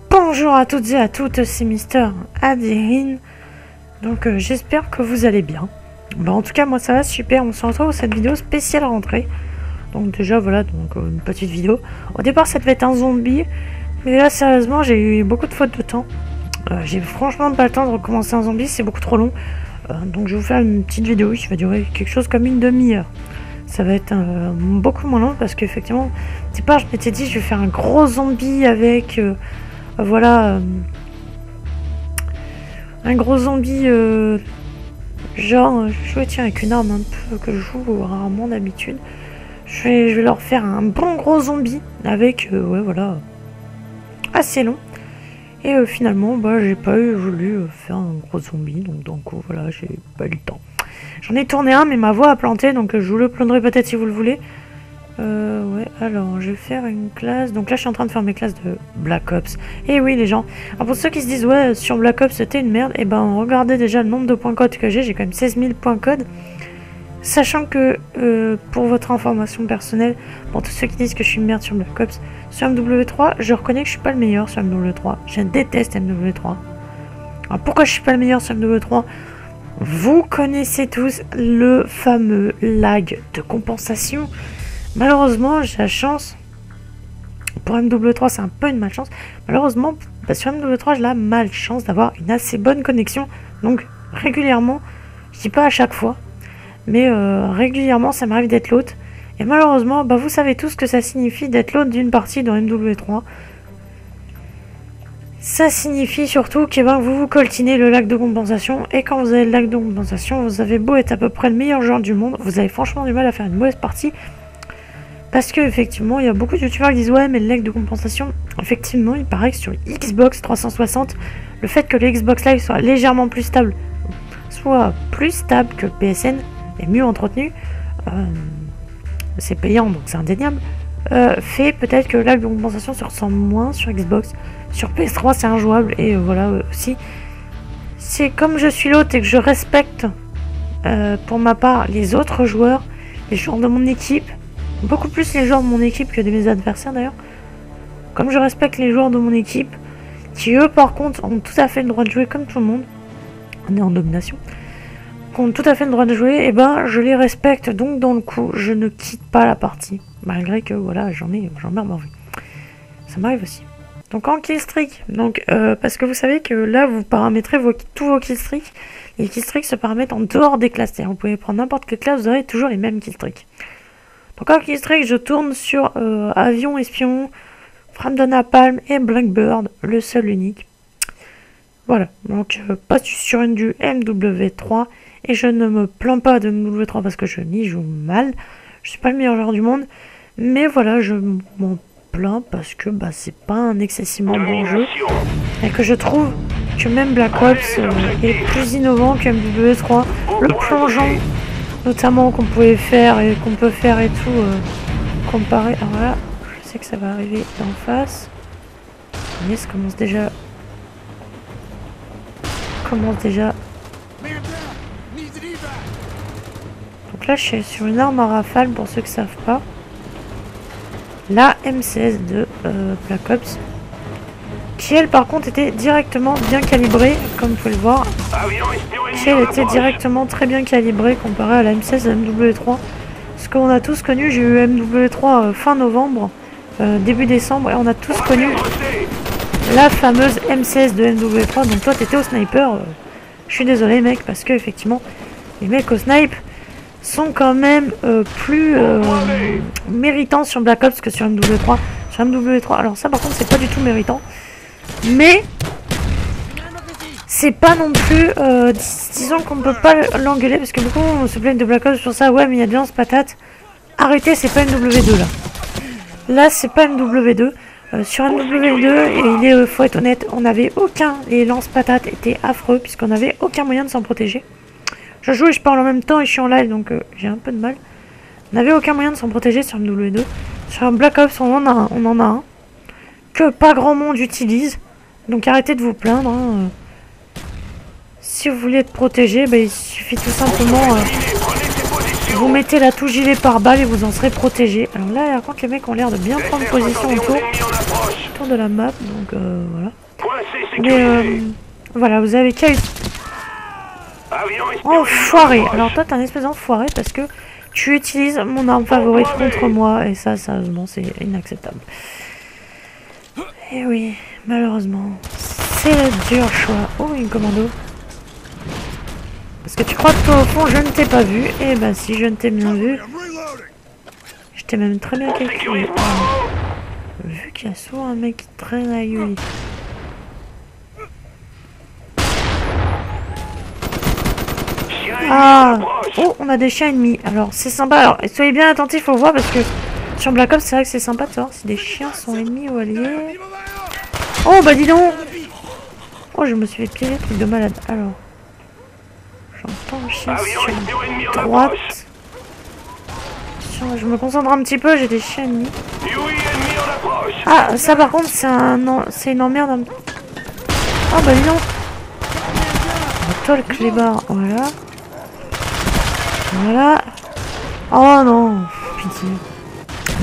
Bonjour à toutes et à toutes, c'est Mister Adirine. Donc j'espère que vous allez bien. En tout cas moi ça va super, on se retrouve pour cette vidéo spéciale rentrée. Donc déjà voilà, donc une petite vidéo. Au départ ça devait être un zombie, mais là sérieusement j'ai eu beaucoup de fautes de temps. J'ai franchement pas le temps de recommencer un zombie, c'est beaucoup trop long. Donc je vais vous faire une petite vidéo qui va durer quelque chose comme une demi-heure. Ça va être beaucoup moins long parce qu'effectivement, au départ je m'étais dit je vais faire un gros zombie avec... voilà, un gros zombie, genre, je jouais tiens avec une arme un peu que je joue rarement d'habitude. Je vais leur faire un bon gros zombie avec, ouais voilà, assez long. Et finalement, bah j'ai pas voulu faire un gros zombie, donc voilà, j'ai pas eu le temps. J'en ai tourné un, mais ma voix a planté, donc je vous le plaindrai peut-être si vous le voulez. Ouais, alors je vais faire une classe. Donc là je suis en train de faire mes classes de Black Ops. Et oui les gens, alors pour ceux qui se disent ouais sur Black Ops c'était une merde, et ben regardez déjà le nombre de points code que j'ai quand même 16 000 points code. Sachant que pour votre information personnelle, pour tous ceux qui disent que je suis une merde sur Black Ops, sur MW3 je reconnais que je suis pas le meilleur sur MW3. Je déteste MW3. Alors pourquoi je suis pas le meilleur sur MW3? Vous connaissez tous le fameux lag de compensation. Malheureusement, j'ai la chance, pour MW3 c'est un peu une malchance, malheureusement sur MW3 j'ai la malchance d'avoir une assez bonne connexion, donc régulièrement, je dis pas à chaque fois, mais régulièrement ça m'arrive d'être l'hôte, et malheureusement, vous savez tous ce que ça signifie d'être l'hôte d'une partie dans MW3. Ça signifie surtout que vous vous coltinez le lac de compensation, et quand vous avez le lac de compensation, vous avez beau être à peu près le meilleur joueur du monde, vous avez franchement du mal à faire une mauvaise partie. Parce que effectivement, il y a beaucoup de youtubeurs qui disent ouais mais le lag de compensation, effectivement il paraît que sur Xbox 360, le fait que le Xbox Live soit légèrement plus stable, soit plus stable que le PSN, et mieux entretenu, c'est payant donc c'est indéniable, fait peut-être que le lag de compensation se ressent moins sur Xbox. Sur PS3 c'est injouable, et voilà aussi, c'est comme je suis l'hôte et que je respecte pour ma part les autres joueurs, les joueurs de mon équipe, beaucoup plus les joueurs de mon équipe que de mes adversaires d'ailleurs. Comme je respecte les joueurs de mon équipe, qui eux par contre ont tout à fait le droit de jouer comme tout le monde, on est en domination, qui ont tout à fait le droit de jouer, et ben je les respecte, donc dans le coup je ne quitte pas la partie, malgré que voilà j'en ai marre d'en jouer. Ça m'arrive aussi. Donc en killstreak, donc parce que vous savez que là vous paramétrez tous vos killstreaks, les killstreaks se paramètrent en dehors des classes, c'est-à-dire vous pouvez prendre n'importe quelle classe, vous aurez toujours les mêmes killstreaks. Donc en killstreak, je tourne sur Avion, Espion, Frame de Napalm et Blackbird, le seul unique. Voilà, donc pas sur une du MW3, et je ne me plains pas de MW3 parce que je m'y joue mal. Je suis pas le meilleur joueur du monde, mais voilà, je m'en plains parce que c'est pas un excessivement bon jeu, et que je trouve que même Black Ops est plus innovant que MW3. Le plongeon notamment qu'on pouvait faire et qu'on peut faire et tout, comparé. Alors là, je sais que ça va arriver d'en face. Mais ça commence déjà. Donc là, je suis sur une arme à rafale pour ceux qui ne savent pas. La M16 de Black Ops. Qui elle par contre était directement bien calibrée, comme vous pouvez le voir. Qui elle était directement très bien calibrée comparée à la M16 de MW3. Ce qu'on a tous connu, j'ai eu MW3 fin novembre, début décembre, et on a tous connu la fameuse M16 de MW3. Donc toi t'étais au sniper, je suis désolé mec, parce que effectivement les mecs au snipe sont quand même plus méritants sur Black Ops que sur MW3. Sur MW3, alors ça par contre c'est pas du tout méritant. Mais c'est pas non plus, disons qu'on peut pas l'engueuler, parce que beaucoup on se plaignent de Black Ops sur ça. Ouais mais il y a des lance-patates. Arrêtez, c'est pas MW2 là. Là c'est pas MW2. Sur MW2, et faut être honnête, on n'avait aucun, les lance-patates étaient affreux puisqu'on n'avait aucun moyen de s'en protéger. Je joue et je parle en même temps et je suis en live, donc j'ai un peu de mal. On n'avait aucun moyen de s'en protéger sur MW2. Sur Black Ops, on en a un. Que pas grand monde utilise. Donc arrêtez de vous plaindre. Hein. Si vous voulez être protégé, bah, il suffit tout simplement... vous mettez la touche gilet pare-balles et vous en serez protégé. Alors là, par contre, les mecs ont l'air de bien prendre position autour de la map. Donc voilà. Mais voilà, vous avez qu'à... Enfoiré. Alors toi, t'es un espèce d'enfoiré parce que tu utilises mon arme favorite contre moi. Et ça, sérieusement, c'est inacceptable. Et oui, malheureusement, c'est le dur choix. Oh, une commando. Parce que tu crois que toi, au fond, je ne t'ai pas vu. Et bah si, je ne t'ai bien vu. Je t'ai même très bien calculé. Vu qu'il y a souvent un mec qui traîne à lui. Ah. Oh, on a des chiens ennemis. Alors, c'est sympa. Alors, soyez bien attentifs au voir parce que sur Black Ops, c'est vrai que c'est sympa de savoir si des chiens sont ennemis ou alliés. Oh, bah dis donc. Oh, je me suis fait piéger, truc de malade. Alors, j'entends un chien sur droite. Je me concentre un petit peu, j'ai des chiens ennemis. Ah, ça par contre, c'est une emmerde. Ah, bah dis donc. Toi, le clébard, voilà. Voilà. Oh non, pitié.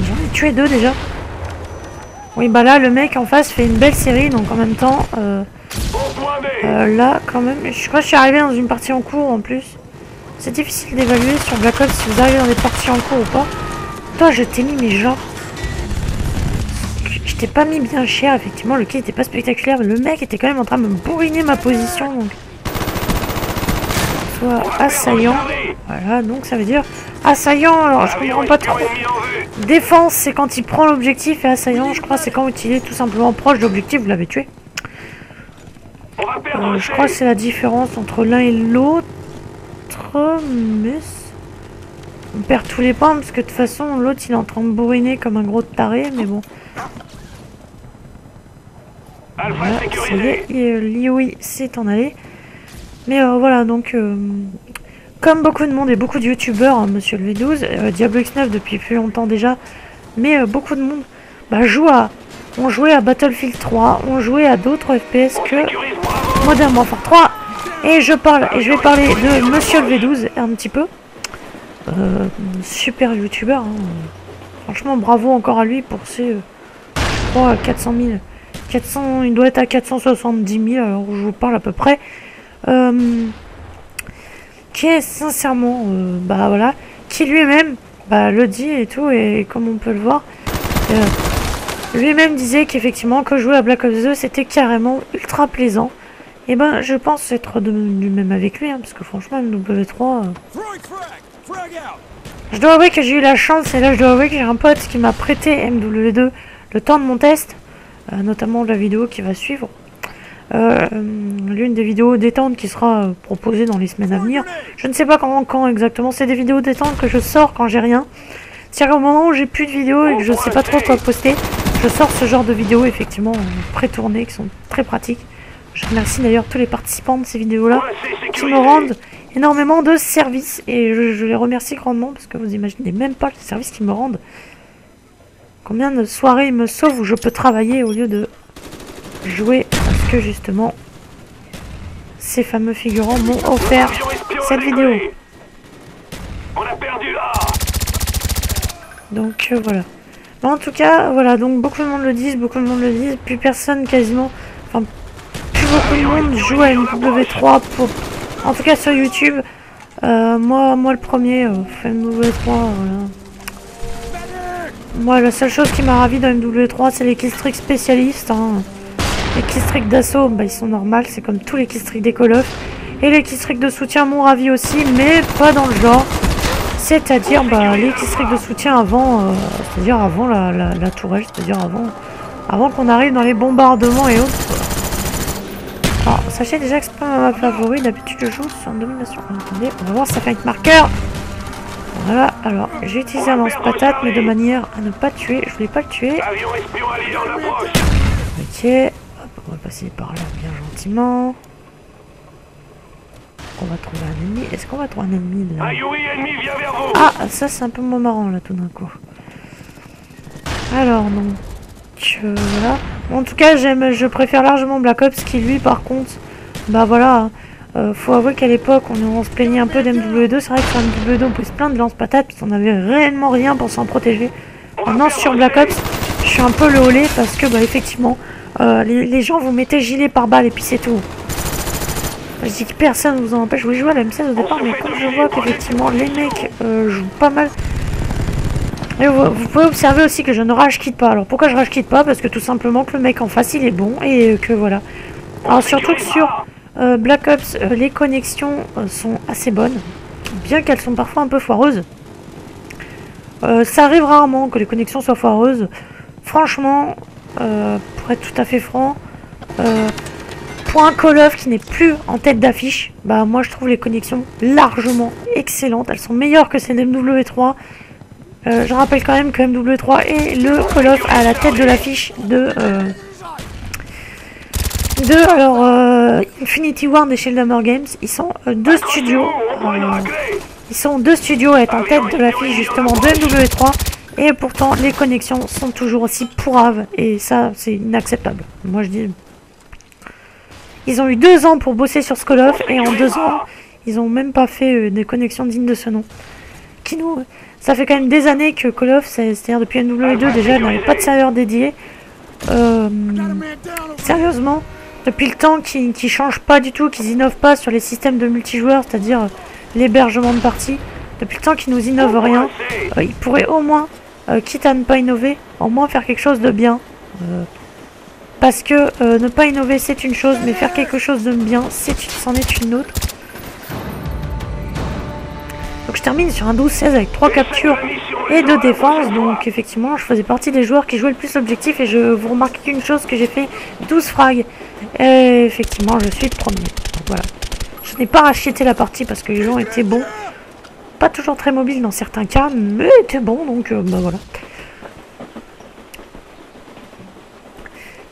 J'en ai tué 2 déjà. Oui, bah là, le mec en face fait une belle série, donc en même temps... là, quand même, je crois que je suis arrivé dans une partie en cours en plus. C'est difficile d'évaluer sur Black Ops si vous arrivez dans des parties en cours ou pas. Toi, je t'ai mis mes genres. Je t'ai pas mis bien cher, effectivement, le kill était pas spectaculaire, mais le mec était quand même en train de me bourriner ma position, donc... Soit assaillant. Voilà, donc ça veut dire assaillant, alors je comprends pas trop. Défense, c'est quand il prend l'objectif, et assaillant, je crois, c'est quand il est tout simplement proche de l'objectif, vous l'avez tué. Je crois que c'est la différence entre l'un et l'autre. Mais on perd tous les points parce que de toute façon l'autre il est en train de bourriner comme un gros taré, mais bon. Voilà, ça y est, Liui s'est en allé. Mais voilà, donc comme beaucoup de monde et beaucoup de youtubeurs, hein, Monsieur le V12, Diablo X9 depuis plus longtemps déjà, mais beaucoup de monde bah, ont joué à Battlefield 3, ont joué à d'autres FPS que Modern Warfare 3. Et je vais parler de Monsieur le V12 un petit peu. Super youtubeur. Hein. Franchement, bravo encore à lui pour ses, je crois, 400 000. 400, il doit être à 470 000, alors je vous parle à peu près. Qui est sincèrement, bah voilà, qui lui-même bah, le dit et tout, et comme on peut le voir, lui-même disait qu'effectivement, que jouer à Black Ops 2, c'était carrément ultra plaisant. Et ben, je pense être du même avec lui, hein, parce que franchement, MW3... Je dois avouer que j'ai eu la chance, et là je dois avouer que j'ai un pote qui m'a prêté MW2 le temps de mon test, notamment la vidéo qui va suivre. L'une des vidéos détente qui sera proposée dans les semaines à venir. Je ne sais pas quand exactement, c'est des vidéos détente que je sors quand j'ai rien. C'est-à-dire au moment où j'ai plus de vidéos et que je sais pas trop quoi poster, je sors ce genre de vidéos effectivement pré-tournées qui sont très pratiques. Je remercie d'ailleurs tous les participants de ces vidéos-là qui me rendent énormément de services et je les remercie grandement parce que vous imaginez même pas le service qu'ils me rendent. Combien de soirées ils me sauvent où je peux travailler au lieu de jouer parce que justement ces fameux figurants m'ont offert cette vidéo. Donc voilà. En tout cas, voilà, donc beaucoup de monde le disent, plus personne quasiment, enfin plus beaucoup de monde joue à MW3 pour, en tout cas sur YouTube. Moi le premier, MW3, voilà. Moi la seule chose qui m'a ravi dans MW3 c'est les killstreaks spécialistes. Hein. Les killstreaks d'assaut, bah, ils sont normaux, c'est comme tous les killstreaks des Call of. Et les killstreaks de soutien m'ont ravi aussi, mais pas dans le genre. C'est-à-dire bah, les killstreaks de soutien avant, c'est-à-dire avant la tourelle, c'est-à-dire avant qu'on arrive dans les bombardements et autres. Alors, sachez déjà que c'est pas ma favorite, d'habitude je joue sur domination. Attendez, on va voir si ça fait avec marqueur. Voilà, alors j'ai utilisé un lance-patate, mais de manière à ne pas tuer, je voulais pas le tuer. Ok, hop, on va passer par là bien gentiment. qu'on va trouver un ennemi? Est-ce qu'on va trouver un ennemi là? Ennemi vient vers vous. Ah, ça c'est un peu moins marrant là tout d'un coup. Alors donc voilà. En tout cas je préfère largement Black Ops qui lui par contre, bah voilà, faut avouer qu'à l'époque on se plaignait un peu d'MW2. C'est vrai que sur MW2 on pouvait se plaindre de lance-patates parce qu'on avait réellement rien pour s'en protéger. Maintenant sur Black Ops, je suis un peu le holé parce que bah effectivement les gens vous mettez gilet par balle et puis c'est tout. Je dis que personne ne vous en empêche. Oui, je jouais à la M16 au départ, mais quand je vois qu'effectivement les mecs jouent pas mal. Et vous pouvez observer aussi que je ne rage quitte pas. Alors pourquoi je rage quitte pas? Parce que tout simplement que le mec en face il est bon et que voilà. Alors surtout que sur Black Ops, les connexions sont assez bonnes, bien qu'elles sont parfois un peu foireuses. Ça arrive rarement que les connexions soient foireuses. Franchement, pour être tout à fait franc, pour un Call of qui n'est plus en tête d'affiche, bah moi je trouve les connexions largement excellentes. Elles sont meilleures que celles d'MW3. Je rappelle quand même que MW3 est le Call of à la tête de l'affiche de Infinity Ward et Sheldhammer Games. Ils sont deux studios. Ils sont deux studios à être en tête de l'affiche justement de MW3. Et pourtant les connexions sont toujours aussi pourraves. Et ça c'est inacceptable. Moi je dis... Ils ont eu 2 ans pour bosser sur ce Call of et en 2 ans, ils ont même pas fait des connexions dignes de ce nom. Ça fait quand même des années que Call of, c'est-à-dire depuis MW2 déjà, n'avait pas de serveur dédié. Sérieusement, depuis le temps qu'ils changent pas du tout, qu'ils innovent pas sur les systèmes de multijoueurs, c'est-à-dire l'hébergement de parties, depuis le temps qu'ils nous innovent rien, ils pourraient au moins, quitte à ne pas innover, au moins faire quelque chose de bien. Parce que ne pas innover c'est une chose, mais faire quelque chose de bien, c'en est une autre. Donc je termine sur un 12-16 avec 3 captures et 2 défenses. Donc effectivement je faisais partie des joueurs qui jouaient le plus l'objectif. Et je vous remarque qu'une chose, que j'ai fait 12 frags. Et effectivement je suis premier. Donc voilà. Je n'ai pas racheté la partie parce que les gens étaient bons. Pas toujours très mobiles dans certains cas, mais étaient bons. Donc bah voilà.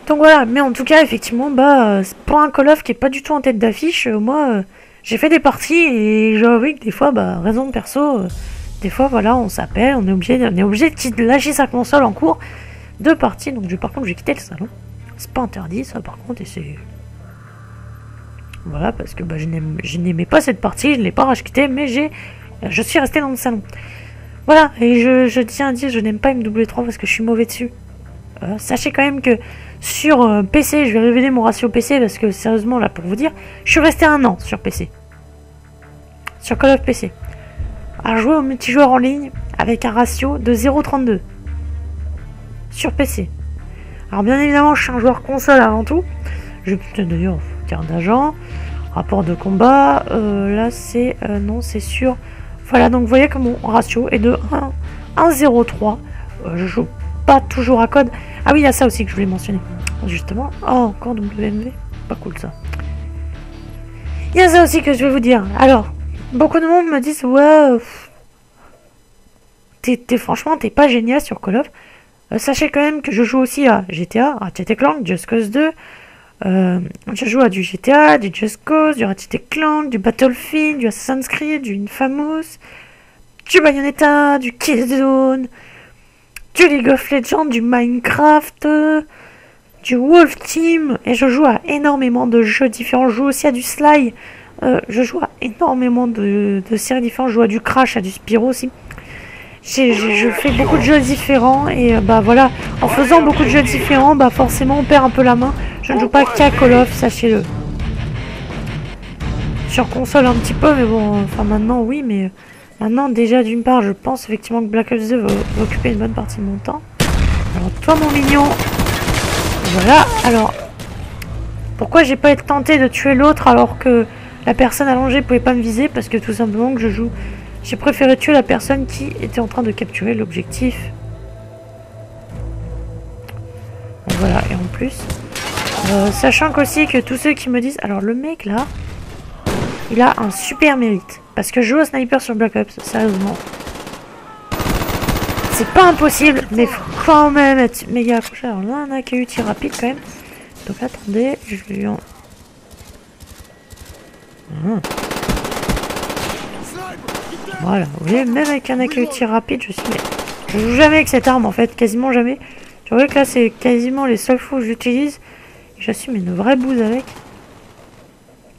Donc voilà, mais en tout cas, effectivement, bah, pour un Call of qui est pas du tout en tête d'affiche, moi, j'ai fait des parties et j'avoue que des fois, bah, raison de perso, des fois, voilà, on s'appelle, on est obligé de lâcher sa console en cours de partie. Donc, par contre, j'ai quitté le salon. C'est pas interdit, ça, par contre, et c'est... Voilà, parce que bah, je n'aimais pas cette partie, je ne l'ai pas racheté, mais je suis resté dans le salon. Voilà, et je tiens à dire, je n'aime pas MW3 parce que je suis mauvais dessus. Sachez quand même que sur PC, je vais révéler mon ratio PC parce que sérieusement là pour vous dire, je suis resté 1 an sur PC. Sur Call of PC. À jouer au multijoueur en ligne avec un ratio de 0,32. Sur PC. Alors bien évidemment, je suis un joueur console avant tout. Je vais d'ailleurs carte d'agent, rapport de combat. Là c'est... non, c'est sur... Voilà, donc vous voyez que mon ratio est de 1,03. Je joue pas toujours à code. Ah oui, il y a ça aussi que je voulais mentionner. Justement. Oh, encore WMV. Pas cool ça. Il y a ça aussi que je vais vous dire. Alors, beaucoup de monde me disent ouais, franchement, t'es pas génial sur Call of. Sachez quand même que je joue aussi à GTA, Ratchet & Clank, Just Cause 2. Je joue à du GTA, du Just Cause, du Ratchet & Clank, du Battlefield, du Assassin's Creed, du Infamous, du Bayonetta, du Killzone, du League of Legends, du Minecraft, du Wolf Team, et je joue à énormément de jeux différents. Je joue aussi à du Sly, je joue à énormément de séries différentes. Je joue à du Crash, à du Spyro aussi. Je fais beaucoup de jeux différents et bah voilà, en faisant beaucoup de jeux différents, bah forcément on perd un peu la main. Je ne joue pas qu'à Call of, sachez-le. Sur console un petit peu, mais bon, enfin maintenant oui, mais maintenant déjà d'une part je pense effectivement que Black Ops 2 va occuper une bonne partie de mon temps. Alors toi mon mignon, voilà. Alors pourquoi j'ai pas été tenté de tuer l'autre alors que la personne allongée pouvait pas me viser? Parce que tout simplement que j'ai préféré tuer la personne qui était en train de capturer l'objectif. Voilà, et en plus, sachant qu'aussi que tous ceux qui me disent... Alors le mec là, il a un super mérite. Parce que jouer au sniper sur Black Ops, sérieusement, c'est pas impossible, mais faut quand même être méga accroché. Alors là, on a qui a eu tir rapide quand même. Donc attendez, je vais en... Voilà, vous voyez, même avec un accueil tir rapide, je joue jamais avec cette arme en fait, quasiment jamais. Tu vois que là c'est quasiment les seules fois où j'utilise. J'assume une vraie bouse avec.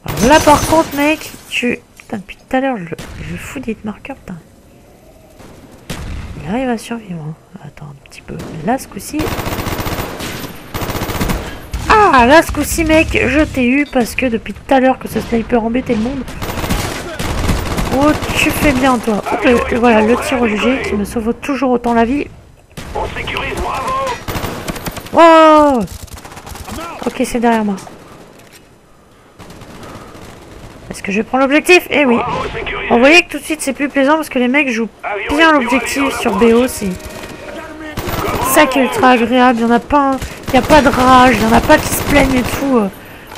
Alors là par contre mec, putain, depuis tout à l'heure je fous des marqueurs, putain. Il arrive à survivre. Hein. Attends un petit peu. Là ce coup-ci. Ah là ce coup-ci mec, je t'ai eu parce que depuis tout à l'heure que ce sniper embêtait le monde. Oh, tu fais bien, toi. Voilà, le tir au léger qui me sauve toujours autant la vie. On sécurise, bravo. Wow. Ok, c'est derrière moi. Est-ce que je prends l'objectif? Eh oui. Vous voyez que tout de suite, c'est plus plaisant parce que les mecs jouent bien l'objectif sur BO. C'est ça qui est ultra agréable. Il n'y en a pas, il n'y a pas de rage, il n'y en a pas qui se plaignent et tout.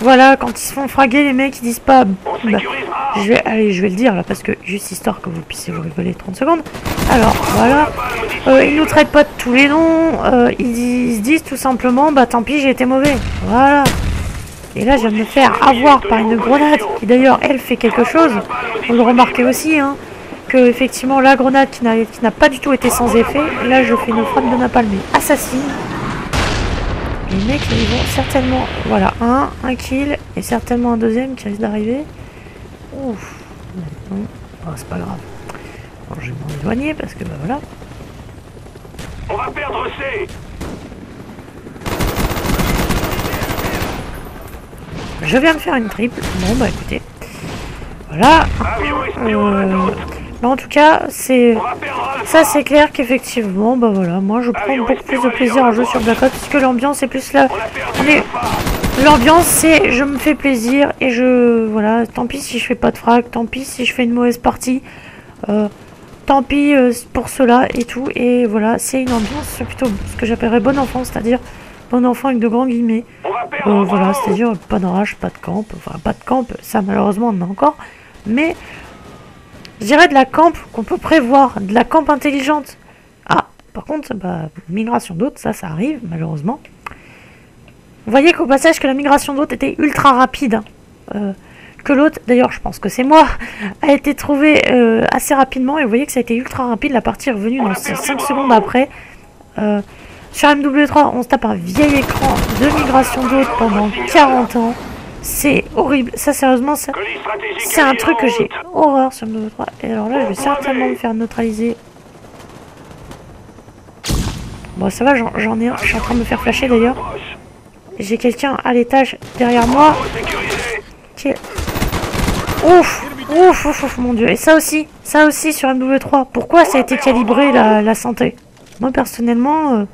Voilà, quand ils se font fraguer, les mecs ils disent pas. Bah, je vais le dire là parce que juste histoire que vous puissiez vous rigoler 30 secondes. Alors voilà, ils nous traitent pas de tous les noms. Ils se disent tout simplement, bah tant pis, j'ai été mauvais. Voilà. Et là, je viens de me faire avoir par une grenade qui d'ailleurs elle fait quelque chose. Vous le remarquez aussi, hein, que effectivement la grenade qui n'a pas du tout été sans effet. Là, je fais une frappe de napalm assassine. Les mecs, ils vont certainement... Voilà, un kill et certainement un deuxième qui risque d'arriver. Ouf. Non, oh, c'est pas grave. Alors, je vais m'en éloigner parce que, bah voilà. On va perdre C. Je viens de faire une triple. Bon, bah écoutez. Voilà. Mais en tout cas, ça c'est clair qu'effectivement, bah voilà, moi je prends beaucoup plus de plaisir à jouer sur Black Ops puisque l'ambiance est plus là. L'ambiance c'est je me fais plaisir et voilà, tant pis si je fais pas de frag, tant pis si je fais une mauvaise partie, tant pis pour cela et tout. Et voilà, c'est une ambiance plutôt ce que j'appellerais bon enfant, c'est-à-dire bon enfant avec de grands guillemets. Voilà, c'est-à-dire pas de rage, pas de camp, enfin pas de camp, ça malheureusement on en a encore, mais je dirais de la camp qu'on peut prévoir, de la camp intelligente. Ah, par contre, bah, migration d'hôtes, ça arrive, malheureusement. Vous voyez qu'au passage que la migration d'hôtes était ultra rapide. Que l'autre, d'ailleurs, je pense que c'est moi, a été trouvé assez rapidement. Et vous voyez que ça a été ultra rapide. La partie est revenue dans 5 secondes après. Sur MW3, on se tape un vieil écran de migration d'hôtes pendant 40 ans. C'est horrible, ça sérieusement, c'est un truc que j'ai horreur sur MW3. Et alors là, je vais certainement me faire neutraliser. Bon, ça va, j'en ai un, je suis en train de me faire flasher d'ailleurs. J'ai quelqu'un à l'étage derrière moi. Ouf, ouf, ouf, ouf, mon dieu. Et ça aussi sur MW3. Pourquoi ça a été calibré la santé? Moi personnellement,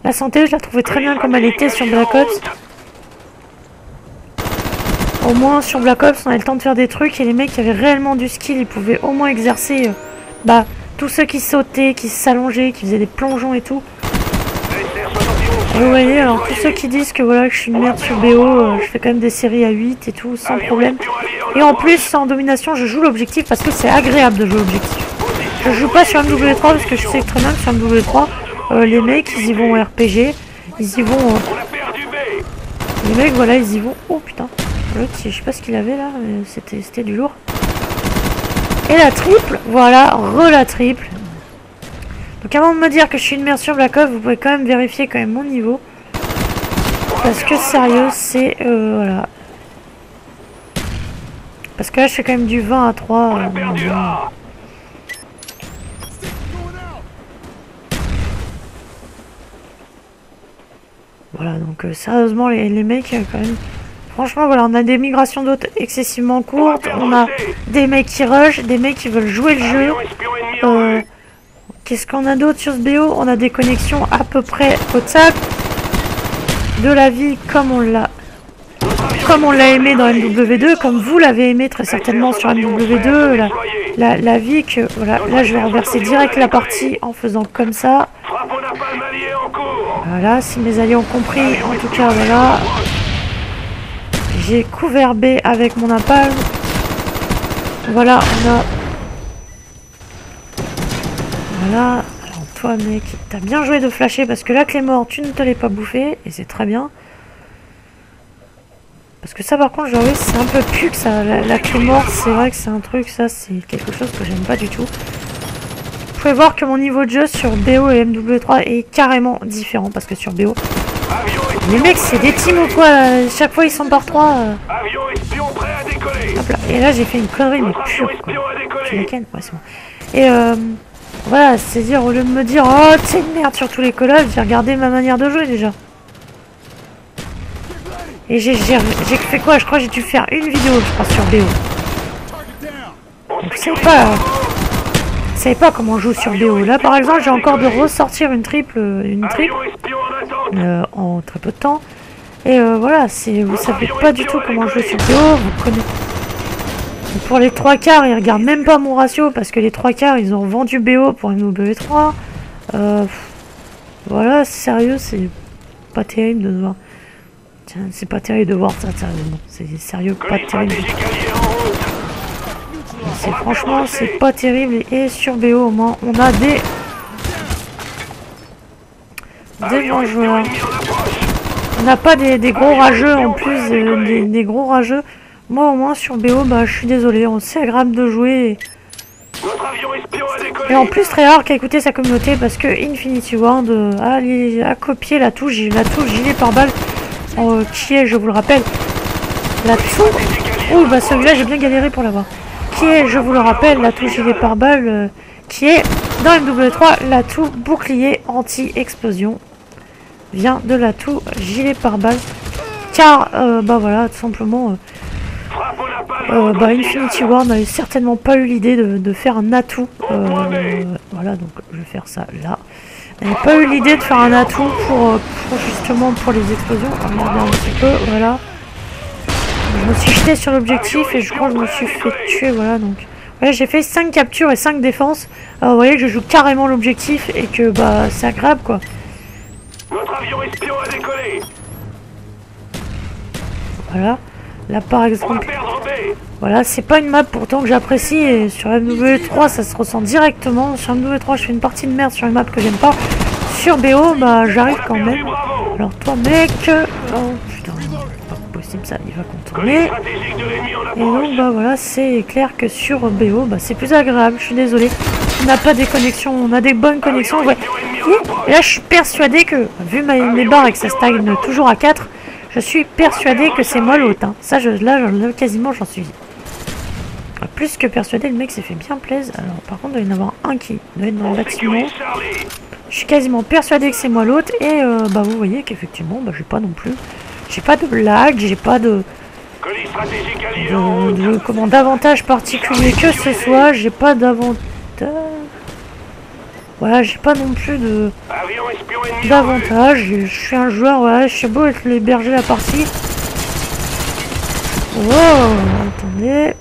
la santé, je la trouvais très bien comme elle était sur Black Ops. Au moins sur Black Ops on avait le temps de faire des trucs et les mecs qui avaient réellement du skill ils pouvaient au moins exercer bah tous ceux qui sautaient, qui s'allongeaient, qui faisaient des plongeons et tout. Et vous voyez alors tous ceux qui disent que voilà que je suis une merde sur BO, je fais quand même des séries à 8 et tout sans problème. Et en plus en domination je joue l'objectif parce que c'est agréable de jouer l'objectif. Je joue pas sur MW3 parce que je sais très bien que sur MW3 les mecs ils y vont en RPG, ils y vont... les mecs voilà ils y vont... Oh putain. L'autre, je sais pas ce qu'il avait là, mais c'était du lourd. Et la triple, voilà, la triple. Donc avant de me dire que je suis une merde sur Black Ops, vous pouvez quand même vérifier quand même mon niveau. Parce que sérieux, c'est... voilà. Parce que là, je fais quand même du 20 à 3. Voilà, donc sérieusement, les mecs, quand même... Franchement, voilà, on a des migrations d'hôtes excessivement courtes, on a des mecs qui rush, des mecs qui veulent jouer le jeu. Qu'est-ce qu'on a d'autre sur ce BO? On a des connexions à peu près potables, de la vie comme on l'a aimé dans MW2, comme vous l'avez aimé très certainement sur MW2, la vie que... Voilà, là je vais renverser direct la partie en faisant comme ça. Voilà, si mes alliés ont compris, en tout cas, voilà... J'ai couvert B avec mon napalm. Voilà, on a... Voilà. Alors toi mec, t'as bien joué de flasher parce que là Clémor, tu ne te l'es pas bouffé. Et c'est très bien. Parce que ça par contre genre oui c'est un peu plus que ça, la clé morte c'est vrai que c'est un truc, ça c'est quelque chose que j'aime pas du tout. Vous pouvez voir que mon niveau de jeu sur BO et MW3 est carrément différent parce que sur BO, les mecs c'est des teams ou quoi là, chaque fois ils sont par 3. Avion espion prêt à décoller. Hop là. Et là j'ai fait une connerie mais pure quoi. Espion à Tu la décoller. ken, ouais c'est bon. Et voilà, c'est dire au lieu de me dire oh c'est une merde sur tous les Call of, j'ai regardé ma manière de jouer déjà. Et j'ai fait quoi? Je crois que j'ai dû faire une vidéo, je crois, sur BO. Donc, vous savez pas comment on joue sur BO. Là, par exemple, j'ai encore de ressortir une triple Avion espion en attente. en très peu de temps. Et voilà, vous savez pas du tout comment jouer sur BO. Vous connaissez. Pour les 3 quarts, ils regardent même pas mon ratio parce que les 3 quarts, ils ont vendu BO pour MW3. Voilà, sérieux, c'est pas terrible de voir. C'est pas terrible de voir ça, sérieusement. C'est sérieux, pas terrible. C'est franchement, c'est pas terrible. Et sur BO, au moins, on a des bons joueurs. On n'a pas des gros rageux en plus, des gros rageux. Moi, au moins, sur BO, bah, je suis désolé. C'est agréable de jouer. Et en plus, très rare qu'à écouter sa communauté parce que Infinity Ward a copié la touche gilet pare-balles. Qui est, je vous le rappelle, la touche... Oh, bah celui-là, j'ai bien galéré pour l'avoir. Qui est, je vous le rappelle, la touche gilet pare-balles, qui est, dans MW3, l'atout bouclier anti-explosion. Vient de l'atout gilet pare-balles. Car, bah voilà, tout simplement, bah Infinity Ward n'avait certainement pas eu l'idée de faire un atout. Voilà, donc je vais faire ça là. J'avais pas eu l'idée de faire un atout justement pour les explosions. Regardez un petit peu, voilà. Je me suis jeté sur l'objectif et je crois que je me suis fait tuer, voilà. Donc voilà, j'ai fait 5 captures et 5 défenses. Vous voyez que je joue carrément l'objectif et que bah c'est agréable quoi. Notre avion espion a décollé. Voilà. Là par On va exemple, perdre B. voilà, c'est pas une map pourtant que j'apprécie et sur MW3 ça se ressent directement. Sur MW3 je fais une partie de merde sur une map que j'aime pas. Sur BO bah j'arrive quand même. Alors toi mec, oh putain, pas possible ça, il va contourner. Stratégique de l'ennemi en Et donc approche. bah voilà, c'est clair que sur BO bah c'est plus agréable, je suis désolé. On n'a pas des connexions, on a des bonnes connexions, ouais. Et là je suis persuadé que, vu mes barres et que ça stagne toujours à 4, je suis persuadé que c'est moi l'autre. Hein. Ça, là, quasiment, j'en suis. Plus que persuadé, le mec s'est fait bien plaisir. Alors, par contre, il doit y en avoir un qui doit être dans le bâtiment. Je suis quasiment persuadé que c'est moi l'autre. Et bah, vous voyez qu'effectivement, bah, j'ai pas non plus. J'ai pas de lag, j'ai pas Colis stratégique allié en route. d'avantage particulier que ce soit. J'ai pas d'avantage. Voilà, j'ai pas non plus Avion espion ennemi en vue. d'avantage. Je suis un joueur, voilà, je suis beau être l'héberger la partie. Wow, attendez.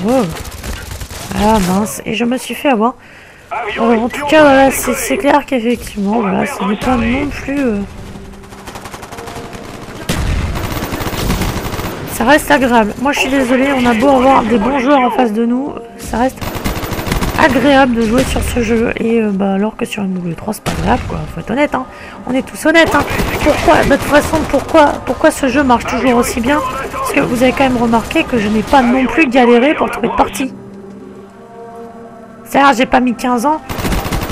Wow. Ah mince, et je me suis fait avoir. Avion Alors, en espion tout cas, prêt à voilà, décoller. c'est clair qu'effectivement, voilà, ce n'est pas non plus... Ça reste agréable. Moi, je suis désolé, on a beau avoir des bons joueurs en face de nous, ça reste agréable de jouer sur ce jeu. Et bah, alors que sur MW3, c'est pas agréable, quoi. Faut être honnête, hein. On est tous honnêtes, hein. Pourquoi, de toute façon, pourquoi ce jeu marche toujours aussi bien? Parce que vous avez quand même remarqué que je n'ai pas non plus galéré pour trouver de partie. C'est-à-dire, j'ai pas mis 15 ans.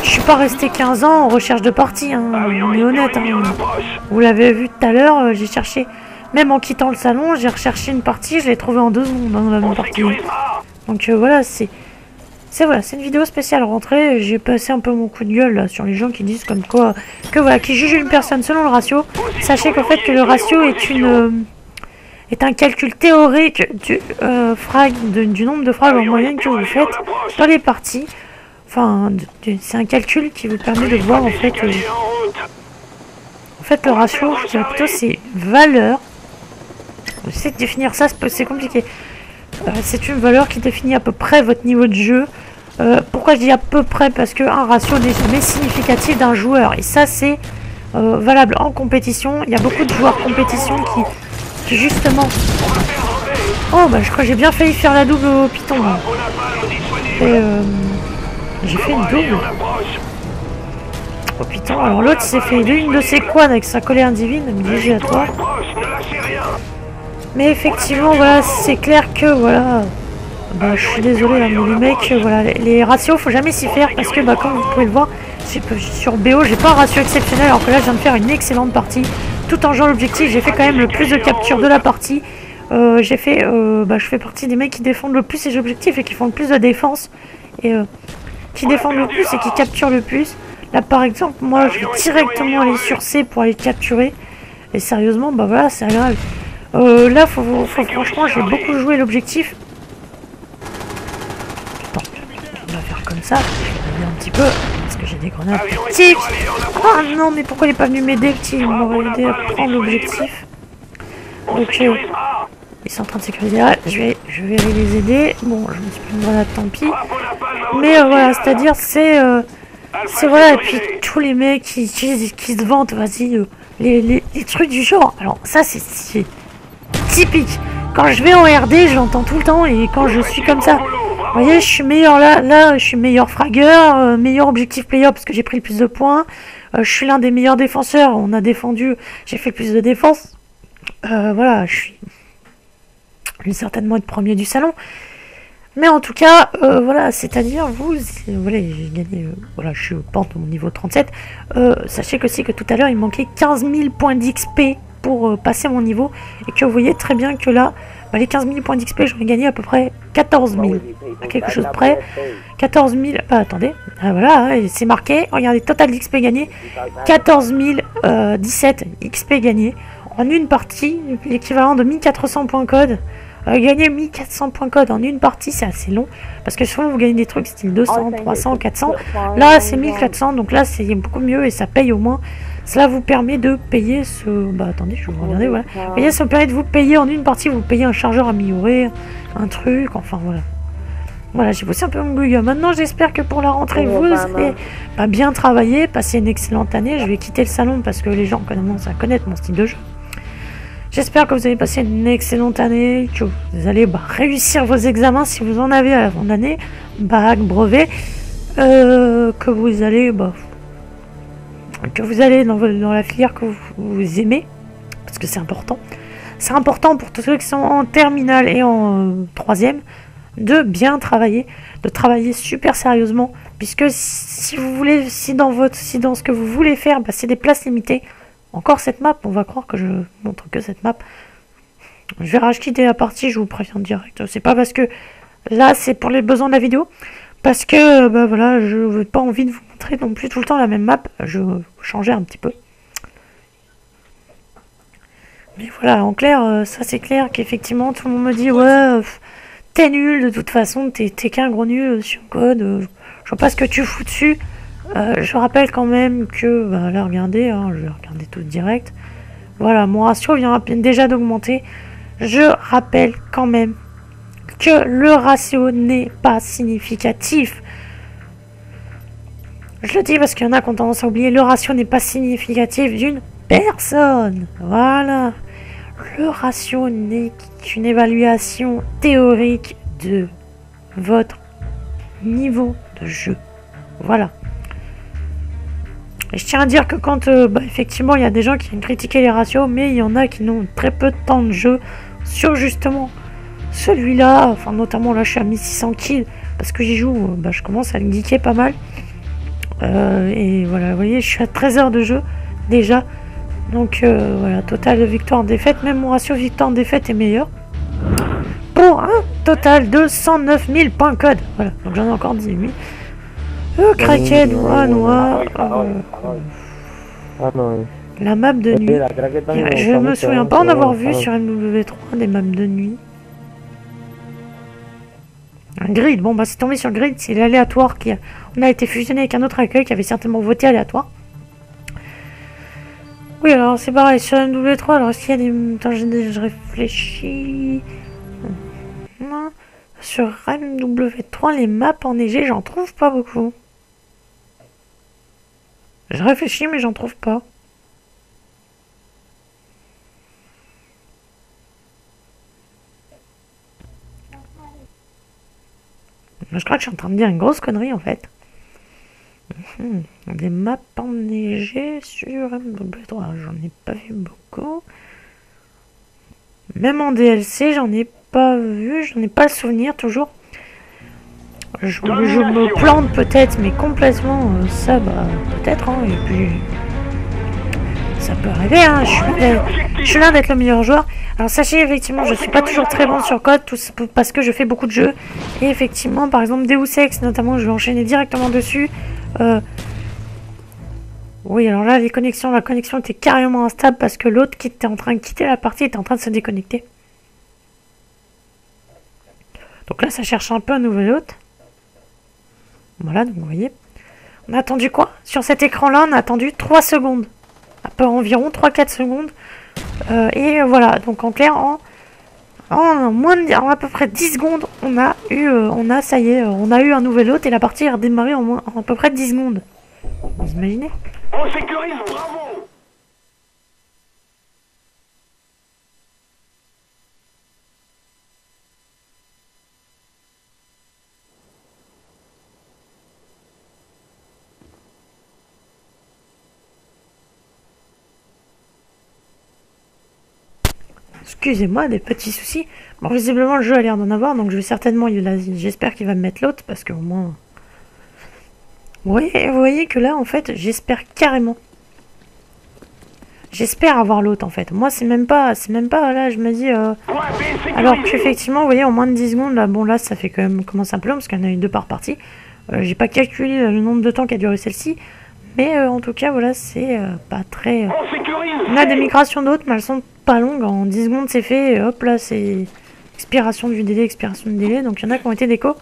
Je suis pas resté 15 ans en recherche de partie, hein. On est honnête, hein. Vous l'avez vu tout à l'heure, j'ai cherché... Même en quittant le salon, j'ai recherché une partie, je l'ai trouvée en 2 secondes dans la même partie. Donc voilà, c'est une vidéo spéciale rentrée. J'ai passé un peu mon coup de gueule là, sur les gens qui disent comme quoi, que voilà, qui jugent une personne selon le ratio. Sachez qu'en fait que le ratio est un calcul théorique du du nombre de frags en moyenne que vous faites dans les parties. Enfin, c'est un calcul qui vous permet de voir en fait le ratio, je dirais plutôt c'est valeur. J'essaie de définir ça, c'est compliqué. C'est une valeur qui définit à peu près votre niveau de jeu. Pourquoi je dis à peu près? Parce qu'un ratio n'est jamais significatif d'un joueur. Et ça, c'est valable en compétition. Il y a beaucoup de joueurs compétition qui justement... Oh, bah je crois que j'ai bien failli faire la double au Python. Et j'ai fait une double. Oh putain, alors l'autre s'est fait l'une de ses quads avec sa colère divine, léger à toi. Mais effectivement, voilà, c'est clair que, voilà... Bah, je suis désolé, hein, mais les mecs, voilà, les ratios, faut jamais s'y faire parce que, bah, comme vous pouvez le voir, sur BO, j'ai pas un ratio exceptionnel alors que là, je viens de faire une excellente partie. Tout en jouant l'objectif, j'ai fait quand même le plus de captures de la partie. J'ai fait, bah, je fais partie des mecs qui défendent le plus les objectifs et qui font le plus de défense. Et qui défendent le plus et qui capturent le plus. Là, par exemple, moi, je vais directement aller sur C pour aller capturer. Et sérieusement, bah voilà, c'est agréable. Là, franchement, j'ai beaucoup joué l'objectif. On va faire comme ça, je vais un petit peu, parce que j'ai des grenades tactiques. Ah non, mais pourquoi il n'est pas venu m'aider, le petit? Il m'aurait aidé à prendre l'objectif. Donc, ils sont en train de sécuriser là, je vais aller les aider. Bon, je me suis pris une grenade, tant pis. Mais voilà, c'est-à-dire, c'est voilà, et puis tous les mecs qui se vantent, vas-y, les trucs du genre. Alors, ça, c'est typique. Quand je vais en RD, je l'entends tout le temps, et quand je suis comme ça... Vous voyez, je suis meilleur là, je suis meilleur fragueur, meilleur objectif player parce que j'ai pris le plus de points. Je suis l'un des meilleurs défenseurs, on a défendu, j'ai fait le plus de défense. Voilà, je vais certainement être premier du salon. Mais en tout cas, voilà, c'est-à-dire, voilà, j'ai gagné, voilà, je suis au pente au niveau 37. Sachez que tout à l'heure, il manquait 15 000 points d'XP pour passer mon niveau. Et que vous voyez très bien que là, bah, les 15 000 points d'XP, j'aurais gagné à peu près 14 000. À quelque chose près. 14 000, attendez, voilà, c'est marqué. Regardez, total d'XP gagné. 14 017 XP gagné. En une partie, l'équivalent de 1400 points code. Gagner 1400 points code en une partie, c'est assez long. Parce que souvent, vous gagnez des trucs style 200, 300, 400. Là, c'est 1400. Donc là, c'est beaucoup mieux et ça paye au moins. Cela vous permet de payer ce... Bah, attendez, je vais vous regarder, voilà. Vous voyez, ça vous permet de vous payer en une partie. Vous payez un chargeur amélioré, un truc, enfin, voilà. Voilà, j'ai bossé un peu mon Google. Maintenant, j'espère que pour la rentrée, vous allez bien travailler, passer une excellente année. Je vais quitter le salon parce que les gens commencent à connaître mon style de jeu. J'espère que vous allez passer une excellente année, que vous allez réussir vos examens si vous en avez à la fin d'année, bac, brevet, que vous allez dans la filière que vous aimez, parce que c'est important. C'est important pour tous ceux qui sont en terminale et en troisième de bien travailler, de travailler super sérieusement, puisque si vous voulez, si dans ce que vous voulez faire, c'est des places limitées. Encore cette map, on va croire que je montre que cette map. Je vais racheter la partie, je vous préviens direct. C'est pas parce que là, c'est pour les besoins de la vidéo. Parce que, voilà, je n'ai pas envie de vous montrer non plus tout le temps la même map. Je veux changer un petit peu. Mais voilà, en clair, ça c'est clair qu'effectivement, tout le monde me dit, ouais, t'es nul, de toute façon, t'es qu'un gros nul sur code. Je vois pas ce que tu fous dessus. Je rappelle quand même que, là regardez, je vais regarder tout direct. Voilà, mon ratio vient déjà d'augmenter. Je rappelle quand même que le ratio n'est pas significatif. Je le dis parce qu'il y en a qui ont tendance à oublier, le ratio n'est pas significatif d'une personne. Voilà. Le ratio n'est qu'une évaluation théorique de votre niveau de jeu. Voilà. Et je tiens à dire que quand, effectivement, il y a des gens qui aiment critiquer les ratios, mais il y en a qui n'ont très peu de temps de jeu sur justement celui-là. Enfin, notamment là, je suis à 1600 kills parce que j'y joue, je commence à le geeker pas mal. Et voilà, vous voyez, je suis à 13 heures de jeu déjà. Donc, voilà, total de victoire-défaite. Même mon ratio victoire-défaite est meilleur. Pour un total de 109 000 points code. Voilà, donc j'en ai encore 18 000. Craquet, noir. La map de nuit. Je me souviens pas en avoir vu sur MW3 des maps de nuit. Un grid. Bon, c'est tombé sur grid. C'est l'aléatoire qui on a été fusionné avec un autre accueil qui avait certainement voté aléatoire. Oui, alors c'est pareil. Sur MW3, alors est-ce qu'il y a des... Attends, je réfléchis. Non. Sur MW3, les maps enneigées, j'en trouve pas beaucoup. Je réfléchis, mais j'en trouve pas. Je crois que je suis en train de dire une grosse connerie, en fait. Des maps enneigées sur MW3, j'en ai pas vu beaucoup. Même en DLC, j'en ai pas vu, j'en ai pas le souvenir toujours. Je me plante peut-être, mais complètement, ça, bah, peut-être, hein, et puis... Ça peut arriver, hein, je suis là d'être le meilleur joueur. Alors sachez, effectivement, je suis pas toujours très bon sur code, parce que je fais beaucoup de jeux. Et effectivement, par exemple, Deus Ex, notamment, je vais enchaîner directement dessus. Oui, alors là, la connexion était carrément instable, parce que l'autre qui était en train de quitter la partie était en train de se déconnecter. Donc là, ça cherche un peu un nouvel hôte. Voilà, donc vous voyez. On a attendu quoi? Sur cet écran-là, on a attendu 3 secondes. Environ 3-4 secondes. Et voilà, donc en clair, en à peu près 10 secondes, on a eu un nouvel hôte et la partie a redémarré en à peu près 10 secondes. Vous imaginez? On sécurise, bravo. Excusez-moi, des petits soucis. Bon, visiblement, le jeu a l'air d'en avoir, donc je vais certainement... J'espère qu'il va me mettre l'autre, parce qu'au moins... Vous voyez que là, en fait, j'espère carrément. J'espère avoir l'autre, en fait. Moi, c'est même pas... Là, je me dis... Alors qu'effectivement, vous voyez, en moins de 10 secondes, là, bon, là, ça fait quand même... commence un peu long, parce qu'il y en a eu 2 par partie. J'ai pas calculé le nombre de temps qu'a duré celle-ci. Mais en tout cas, voilà, c'est pas très... On a des migrations d'autres, mais elles sont pas longues. En 10 secondes, c'est fait. Et hop, là, c'est expiration du délai, Donc, il y en a qui ont été déco.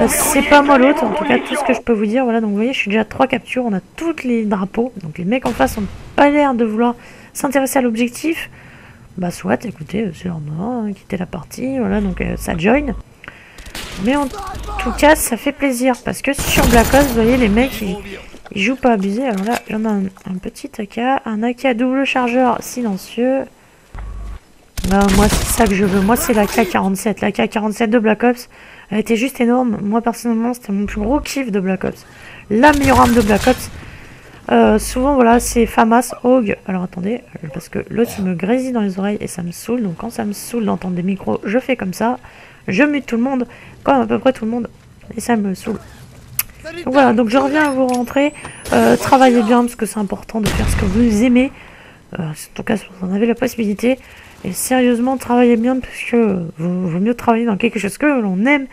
C'est pas moi l'autre, en tout cas, tout ce que je peux vous dire. Voilà, donc vous voyez, je suis déjà à 3 captures. On a tous les drapeaux. Donc, les mecs en face ont pas l'air de vouloir s'intéresser à l'objectif. Bah, soit, écoutez, c'est leur nom, quitter la partie. Voilà, donc ça join. Mais en tout cas, ça fait plaisir. Parce que sur Black Ops, vous voyez, les mecs, ils jouent pas abusé. Alors là, j'en ai un petit AK. Un AK à double chargeur silencieux. Bah, moi, c'est ça que je veux. Moi, c'est la K47. La K47 de Black Ops. Elle était juste énorme. Moi, personnellement, c'était mon plus gros kiff de Black Ops. La meilleure arme de Black Ops. Souvent, voilà, c'est FAMAS, AUG. Alors, attendez, parce que l'autre, il me grésille dans les oreilles et ça me saoule. Donc, quand ça me saoule d'entendre des micros, je fais comme ça. Je mute tout le monde, comme à peu près tout le monde. Et ça me saoule. Donc voilà, donc je reviens à vous rentrer. Travaillez bien, parce que c'est important de faire ce que vous aimez. En tout cas, si vous en avez la possibilité. Et sérieusement, travaillez bien, parce que vaut mieux travailler dans quelque chose que l'on aime.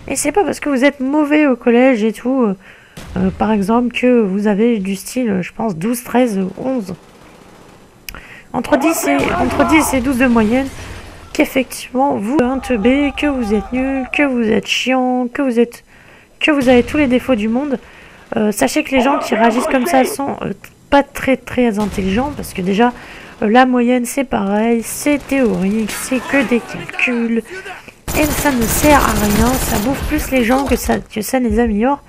Et c'est pas parce que vous êtes mauvais au collège et tout, par exemple, que vous avez du style, je pense, 12, 13, 11. Entre 10 et 12 de moyenne, qu'effectivement, vous êtes un teubé, que vous êtes nul, que vous êtes chiant, que vous avez tous les défauts du monde. Sachez que les gens qui réagissent comme ça sont pas très très intelligents, parce que déjà... la moyenne, c'est pareil, c'est théorique, c'est que des calculs. Et ça ne sert à rien, ça bouffe plus les gens que ça ne les améliore.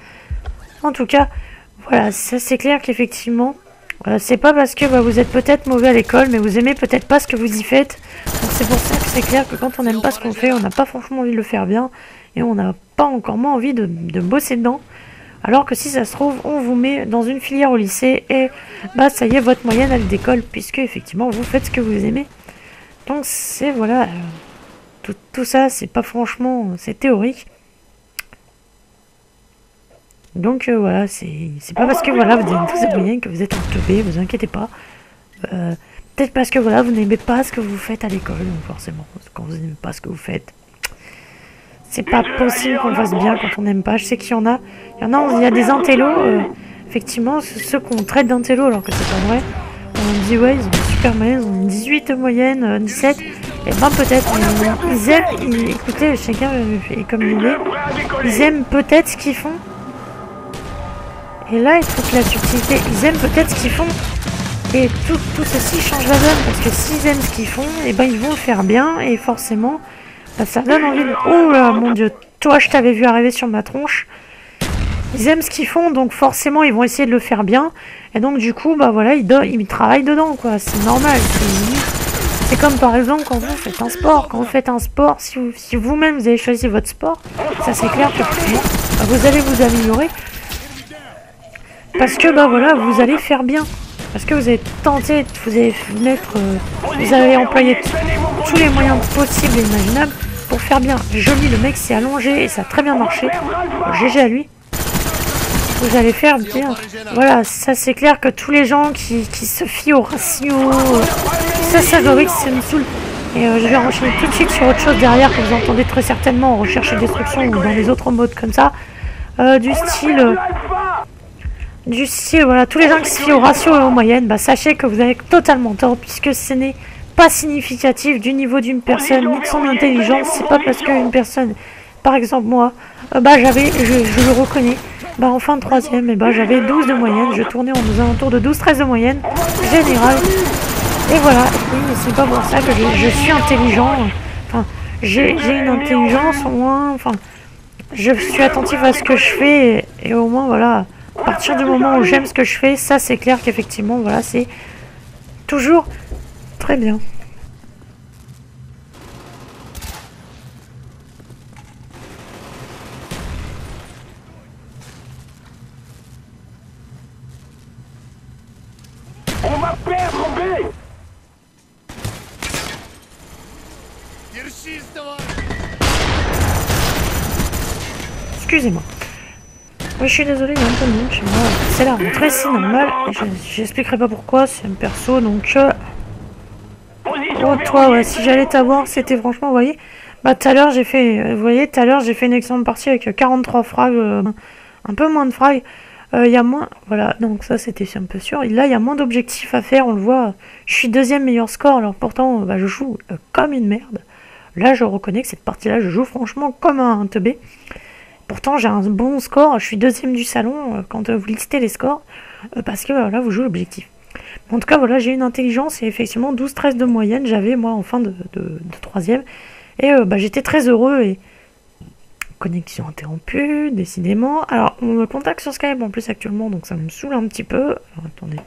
En tout cas, voilà, ça c'est clair qu'effectivement, c'est pas parce que vous êtes peut-être mauvais à l'école, mais vous aimez peut-être pas ce que vous y faites. Donc c'est pour ça que c'est clair que quand on n'aime pas ce qu'on fait, on n'a pas franchement envie de le faire bien. Et on n'a pas encore moins envie de bosser dedans. Alors que si ça se trouve, on vous met dans une filière au lycée et bah ça y est, votre moyenne elle décolle, puisque effectivement vous faites ce que vous aimez. Donc c'est voilà, tout ça c'est pas franchement, c'est théorique. Donc voilà, c'est pas parce que voilà vous avez tous ces moyens que vous êtes un teubé, vous inquiétez pas. Peut-être parce que voilà vous n'aimez pas ce que vous faites à l'école, donc forcément quand vous n'aimez pas ce que vous faites. C'est pas possible qu'on fasse bien quand on n'aime pas. Je sais qu'il y en a. Il y a des intellos, effectivement, ceux qu'on traite d'intellos alors que c'est pas vrai. On dit ouais, ils ont une super moyenne, ils ont une 18 moyenne, 17. Et ben peut-être, ils aiment, écoutez, chacun est comme il est. Ils aiment peut-être ce qu'ils font. Et là est toute la subtilité. Ils aiment peut-être ce qu'ils font. Et tout ceci change la donne. Parce que s'ils aiment ce qu'ils font, et ben ils vont le faire bien. Et forcément... ça donne envie de... Oh là, mon Dieu, toi, je t'avais vu arriver sur ma tronche. Ils aiment ce qu'ils font, donc forcément, ils vont essayer de le faire bien. Et donc, du coup, bah voilà, ils travaillent dedans, quoi. C'est normal. C'est comme, par exemple, quand vous faites un sport. Quand vous faites un sport, si vous-même, vous avez choisi votre sport, ça, c'est clair que vous allez vous améliorer. Parce que bah voilà, vous allez faire bien. Parce que vous avez tenté, vous avez mettre, vous avez employé tous les moyens possibles et imaginables pour faire bien. Joli, le mec s'est allongé et ça a très bien marché. GG à lui. Vous allez faire bien. Voilà, ça c'est clair que tous les gens qui se fient au ratio, ça j'aurais que ça me saoule. Et je vais enchaîner tout de suite sur autre chose derrière que vous entendez très certainement en recherche et destruction ou dans les autres modes comme ça. Du style, voilà, tous les gens qui se fient au ratio et aux moyennes, bah sachez que vous avez totalement tort puisque ce n'est pas significatif du niveau d'une personne ni de son intelligence. C'est pas parce qu'une personne, par exemple moi, bah j'avais, je le reconnais, bah en fin de troisième, et bah j'avais 12 de moyenne, je tournais aux alentours de 12-13 de moyenne générale. Et voilà, oui, mais c'est pas pour ça que je suis intelligent. Enfin, j'ai une intelligence au moins, enfin, je suis attentif à ce que je fais et au moins voilà. À partir du moment où j'aime ce que je fais, ça c'est clair qu'effectivement, voilà, c'est toujours très bien. On va perdre B. Excusez-moi. Oui, je suis désolé, il y a un peu de monde chez moi. C'est la rentrée, c'est normal. J'expliquerai pas pourquoi, c'est un perso, donc... Oh, toi, ouais, si j'allais t'avoir, c'était franchement, vous voyez... Bah, tout à l'heure, j'ai fait... vous voyez, tout à l'heure, j'ai fait une excellente partie avec 43 frags, un peu moins de frags. Il y a moins... Voilà, donc ça, c'était un peu sûr. Et là, il y a moins d'objectifs à faire, on le voit. Je suis deuxième meilleur score, alors pourtant, bah, je joue comme une merde. Là, je reconnais que cette partie-là, je joue franchement comme un teubé. Pourtant, j'ai un bon score, je suis deuxième du salon quand vous listez les scores, parce que là, vous jouez l'objectif. En tout cas, voilà, j'ai une intelligence et effectivement 12-13 de moyenne, j'avais moi en fin de troisième. Et bah, j'étais très heureux et... Connexion interrompue, décidément. Alors, on me contacte sur Skype en plus actuellement, donc ça me saoule un petit peu. Alors, attendez,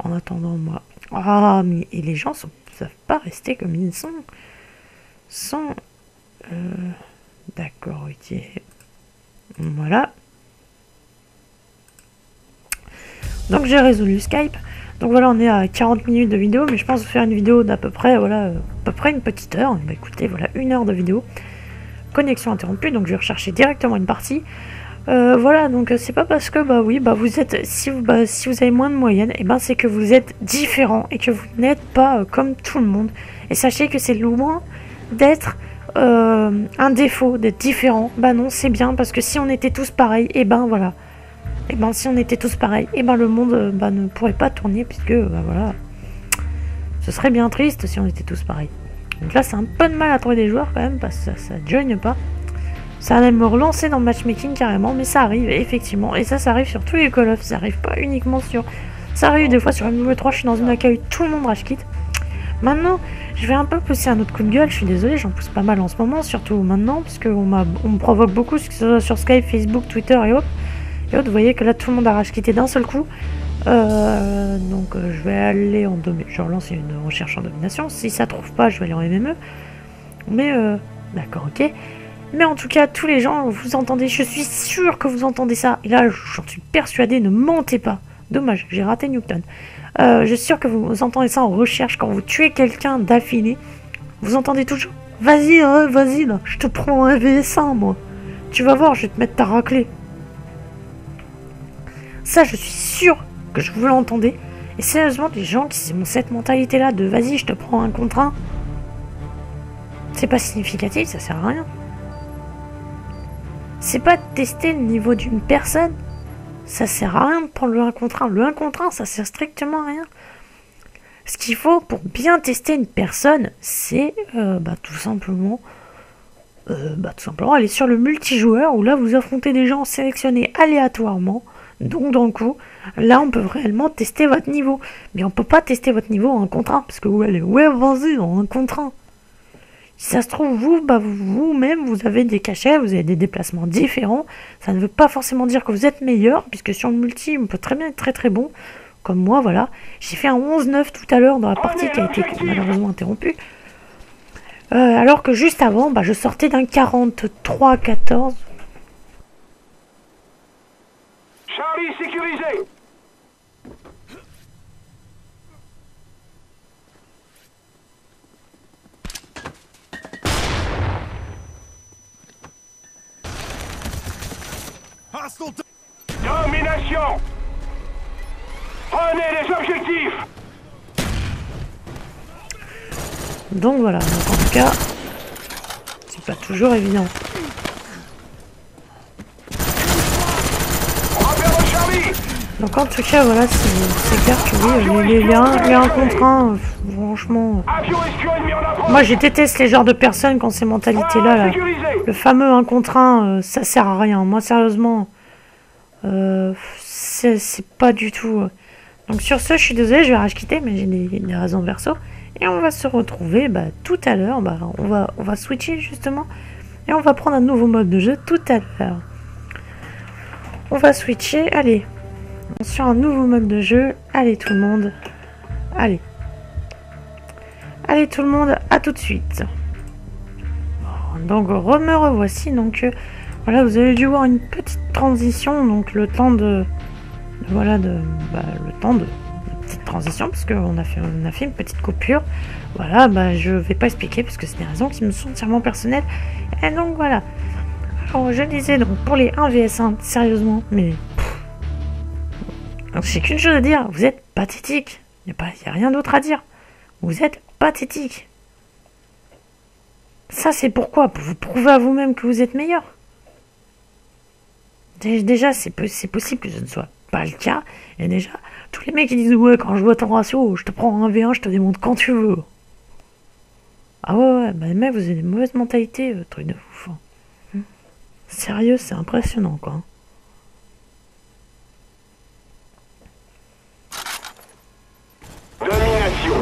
en attendant, moi... Ah, mais et les gens ne savent pas rester comme ils sont. D'accord, ok. Voilà. Donc j'ai résolu Skype. Donc voilà, on est à 40 minutes de vidéo, mais je pense vous faire une vidéo d'à peu près, voilà, à peu près une petite heure. Bah écoutez, voilà, 1 heure de vidéo. Connexion interrompue, donc je vais rechercher directement une partie. Voilà, donc c'est pas parce que, bah oui, bah vous êtes, si vous avez moins de moyenne, et ben c'est que vous êtes différent et que vous n'êtes pas comme tout le monde. Et sachez que c'est loin d'être... un défaut d'être différent. Bah non, c'est bien parce que si on était tous pareils, et ben voilà, et ben si on était tous pareils, et ben le monde bah, ne pourrait pas tourner puisque bah voilà, ce serait bien triste si on était tous pareils. Donc là c'est un peu de mal à trouver des joueurs quand même parce que ça joigne pas. Ça va même me relancer dans le matchmaking carrément, mais ça arrive effectivement, et ça arrive sur tous les Call of, ça arrive pas uniquement sur, ça arrive des fois sur MW3. Je suis dans une accueil, tout le monde rage quitte. Maintenant, je vais un peu pousser un autre coup de gueule, je suis désolé, j'en pousse pas mal en ce moment, surtout maintenant, parce qu'on me provoque beaucoup, que ce soit sur Skype, Facebook, Twitter et autres. Et autres, vous voyez que là, tout le monde a rage quitté d'un seul coup. Donc, je vais aller en domination, je relance une recherche en domination. Si ça trouve pas, je vais aller en MME. Mais, d'accord, ok. Mais en tout cas, tous les gens, vous entendez, je suis sûr que vous entendez ça. Et là, j'en suis persuadé, ne mentez pas. Dommage, j'ai raté Newton. Je suis sûr que vous entendez ça en recherche quand vous tuez quelqu'un d'affilée. Vous entendez toujours « Vas-y, vas-y, là, je te prends un VS1, moi. Tu vas voir, je vais te mettre ta raclée. » Ça, je suis sûr que je vous l'entendez. Et sérieusement, les gens qui ont cette mentalité-là de « Vas-y, je te prends un contre un », c'est pas significatif, ça sert à rien. C'est pas de tester le niveau d'une personne. Ça sert à rien de prendre le 1 contre 1. Le 1 contre 1, ça sert strictement à rien. Ce qu'il faut pour bien tester une personne, c'est tout simplement aller sur le multijoueur où là vous affrontez des gens sélectionnés aléatoirement. Donc dans le coup, là on peut réellement tester votre niveau. Mais on peut pas tester votre niveau en 1 contre 1 parce que ouais, vas-y, en 1 contre 1. Si ça se trouve, vous-même, vous avez des cachets, vous avez des déplacements différents. Ça ne veut pas forcément dire que vous êtes meilleur, puisque sur le multi, on peut très bien être très très bon. Comme moi, voilà. J'ai fait un 11-9 tout à l'heure dans la partie qui a été malheureusement interrompue. Alors que juste avant, je sortais d'un 43-14. Charlie sécurisé. Passe ton temps. Domination. Prenez les objectifs. Donc voilà, donc en tout cas, c'est pas toujours évident. Repère Charlie. Donc en tout cas, voilà, c'est clair que oui, les 1 contre 1, franchement... Avion espion ennemi en approche. Moi, je déteste les genres de personnes qui ont ces mentalités-là, là. Sécurisé. Le fameux 1 contre 1, ça sert à rien. Moi, sérieusement, c'est pas du tout... Donc sur ce, je suis désolée, je vais rage quitter, mais j'ai des raisons perso. Et on va se retrouver tout à l'heure. On va switcher justement. Et on va prendre un nouveau mode de jeu tout à l'heure. On va switcher, allez. Sur un nouveau mode de jeu. Allez tout le monde. Allez. Allez tout le monde, à tout de suite. Donc me revoici. Donc voilà, vous avez dû voir une petite transition. Donc le temps de... Voilà, le temps de petite transition, parce qu'on a fait une petite coupure. Voilà, je vais pas expliquer, parce que c'est des raisons qui me sont entièrement personnelles. Et donc voilà. Alors je disais, donc pour les 1 vs 1, sérieusement, mais... J'ai qu'une chose à dire, vous êtes pathétique. Il n'y a rien d'autre à dire. Vous êtes pathétique. Ça c'est pourquoi? Pour vous prouver à vous-même que vous êtes meilleur. Déjà, c'est possible que ce ne soit pas le cas. Et déjà, tous les mecs qui disent ouais, quand je vois ton ratio, je te prends un V1, je te démonte quand tu veux. Ah ouais, bah mec, vous avez des mauvaises mentalités, truc de ouf. Sérieux, c'est impressionnant quoi. Domination.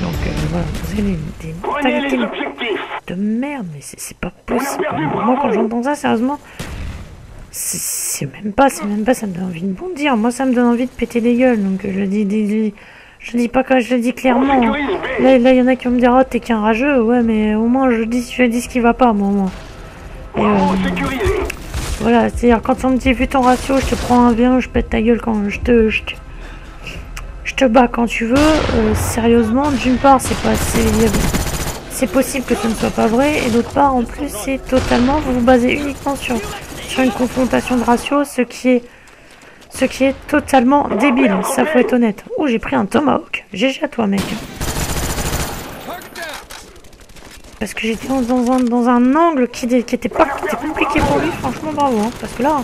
Donc voilà, vous avez des Prenez mentalités les objectifs. de merde, mais c'est pas possible. Moi, quand j'entends ça, sérieusement, c'est même pas, ça me donne envie de bondir. Moi, ça me donne envie de péter des gueules. Donc, je dis pas que je le dis clairement. Là, il y en a qui vont me dire, oh, t'es qu'un rageux. Ouais, mais au moins, je dis ce qui va pas, moi, au moins. Et, Sécurisé. voilà, c'est-à-dire, quand on me dit, vu ton ratio, je te prends un V1, je pète ta gueule quand je te bats quand tu veux. Sérieusement, d'une part, c'est possible que ce ne soit pas vrai. Et d'autre part, en plus, c'est totalement, vous vous basez uniquement sur une confrontation de ratio, ce qui est totalement débile, ça faut être honnête. Oh, j'ai pris un tomahawk. GG à toi, mec. Parce que j'étais dans un angle qui était compliqué pour lui, franchement bravo. Hein, parce que là,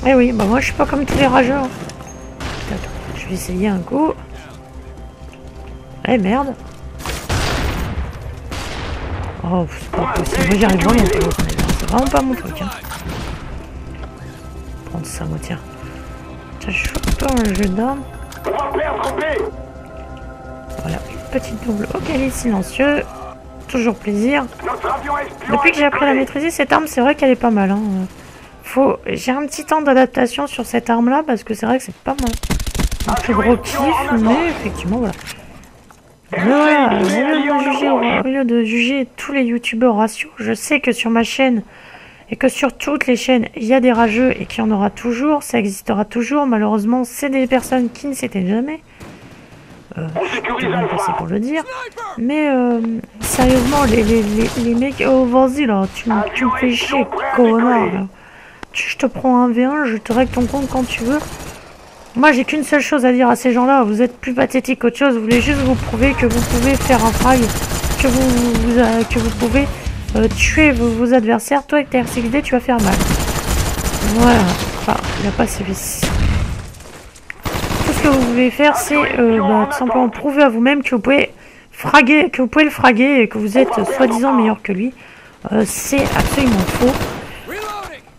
eh oui, bah moi je suis pas comme tous les rageurs. Attends, je vais essayer un coup. Eh merde. Oh, c'est pas possible, moi j'y arrive vraiment pas. C'est vraiment pas mon truc. Hein. Prendre ça, moi tiens. Tiens, je chope pas un jeu d'armes. Repère B. Voilà, une petite double au calice silencieux. Toujours plaisir. Notre avion espion. Depuis que j'ai appris à la maîtriser, cette arme, c'est vrai qu'elle est pas mal. Hein. J'ai un petit temps d'adaptation sur cette arme-là, parce que c'est vrai que c'est pas mal. Un plus gros kiff, mais effectivement, voilà. Mais voilà, au lieu de juger tous les youtubeurs ratio, je sais que sur ma chaîne, et que sur toutes les chaînes, il y a des rageux, et qu'il y en aura toujours, ça existera toujours. Malheureusement, c'est des personnes qui ne s'éteignent jamais. Je suis bien placé pour le dire. Mais sérieusement, les mecs, oh vas-y là, tu me fais chier, connard. Là. Je te prends un V1, je te règle ton compte quand tu veux. Moi, j'ai qu'une seule chose à dire à ces gens-là, vous êtes plus pathétique qu'autre chose, vous voulez juste vous prouver que vous pouvez faire un frag, que vous pouvez tuer vos adversaires. Toi, avec ta R6D, tu vas faire mal. Voilà, enfin, il n'a pas service. Tout ce que vous pouvez faire, c'est tout simplement prouver à vous-même que vous pouvez le fraguer et que vous êtes soi-disant meilleur que lui. C'est absolument faux.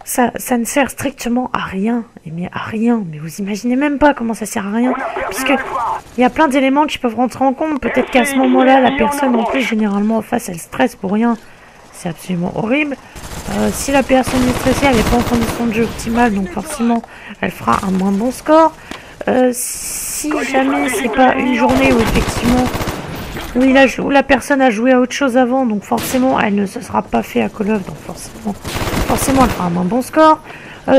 Ça ne sert strictement à rien. Mais à rien. Mais vous imaginez même pas comment ça sert à rien. Puisque il y a plein d'éléments qui peuvent rentrer en compte. Peut-être qu'à ce moment-là, la personne en plus, généralement en face, elle stresse pour rien. C'est absolument horrible. Si la personne est stressée, elle n'est pas en condition de jeu optimale, donc forcément, elle fera un moins bon score. Si jamais c'est pas une journée où effectivement où la personne a joué à autre chose avant, donc forcément elle ne se sera pas fait à Call of, donc forcément elle fera un moins bon score.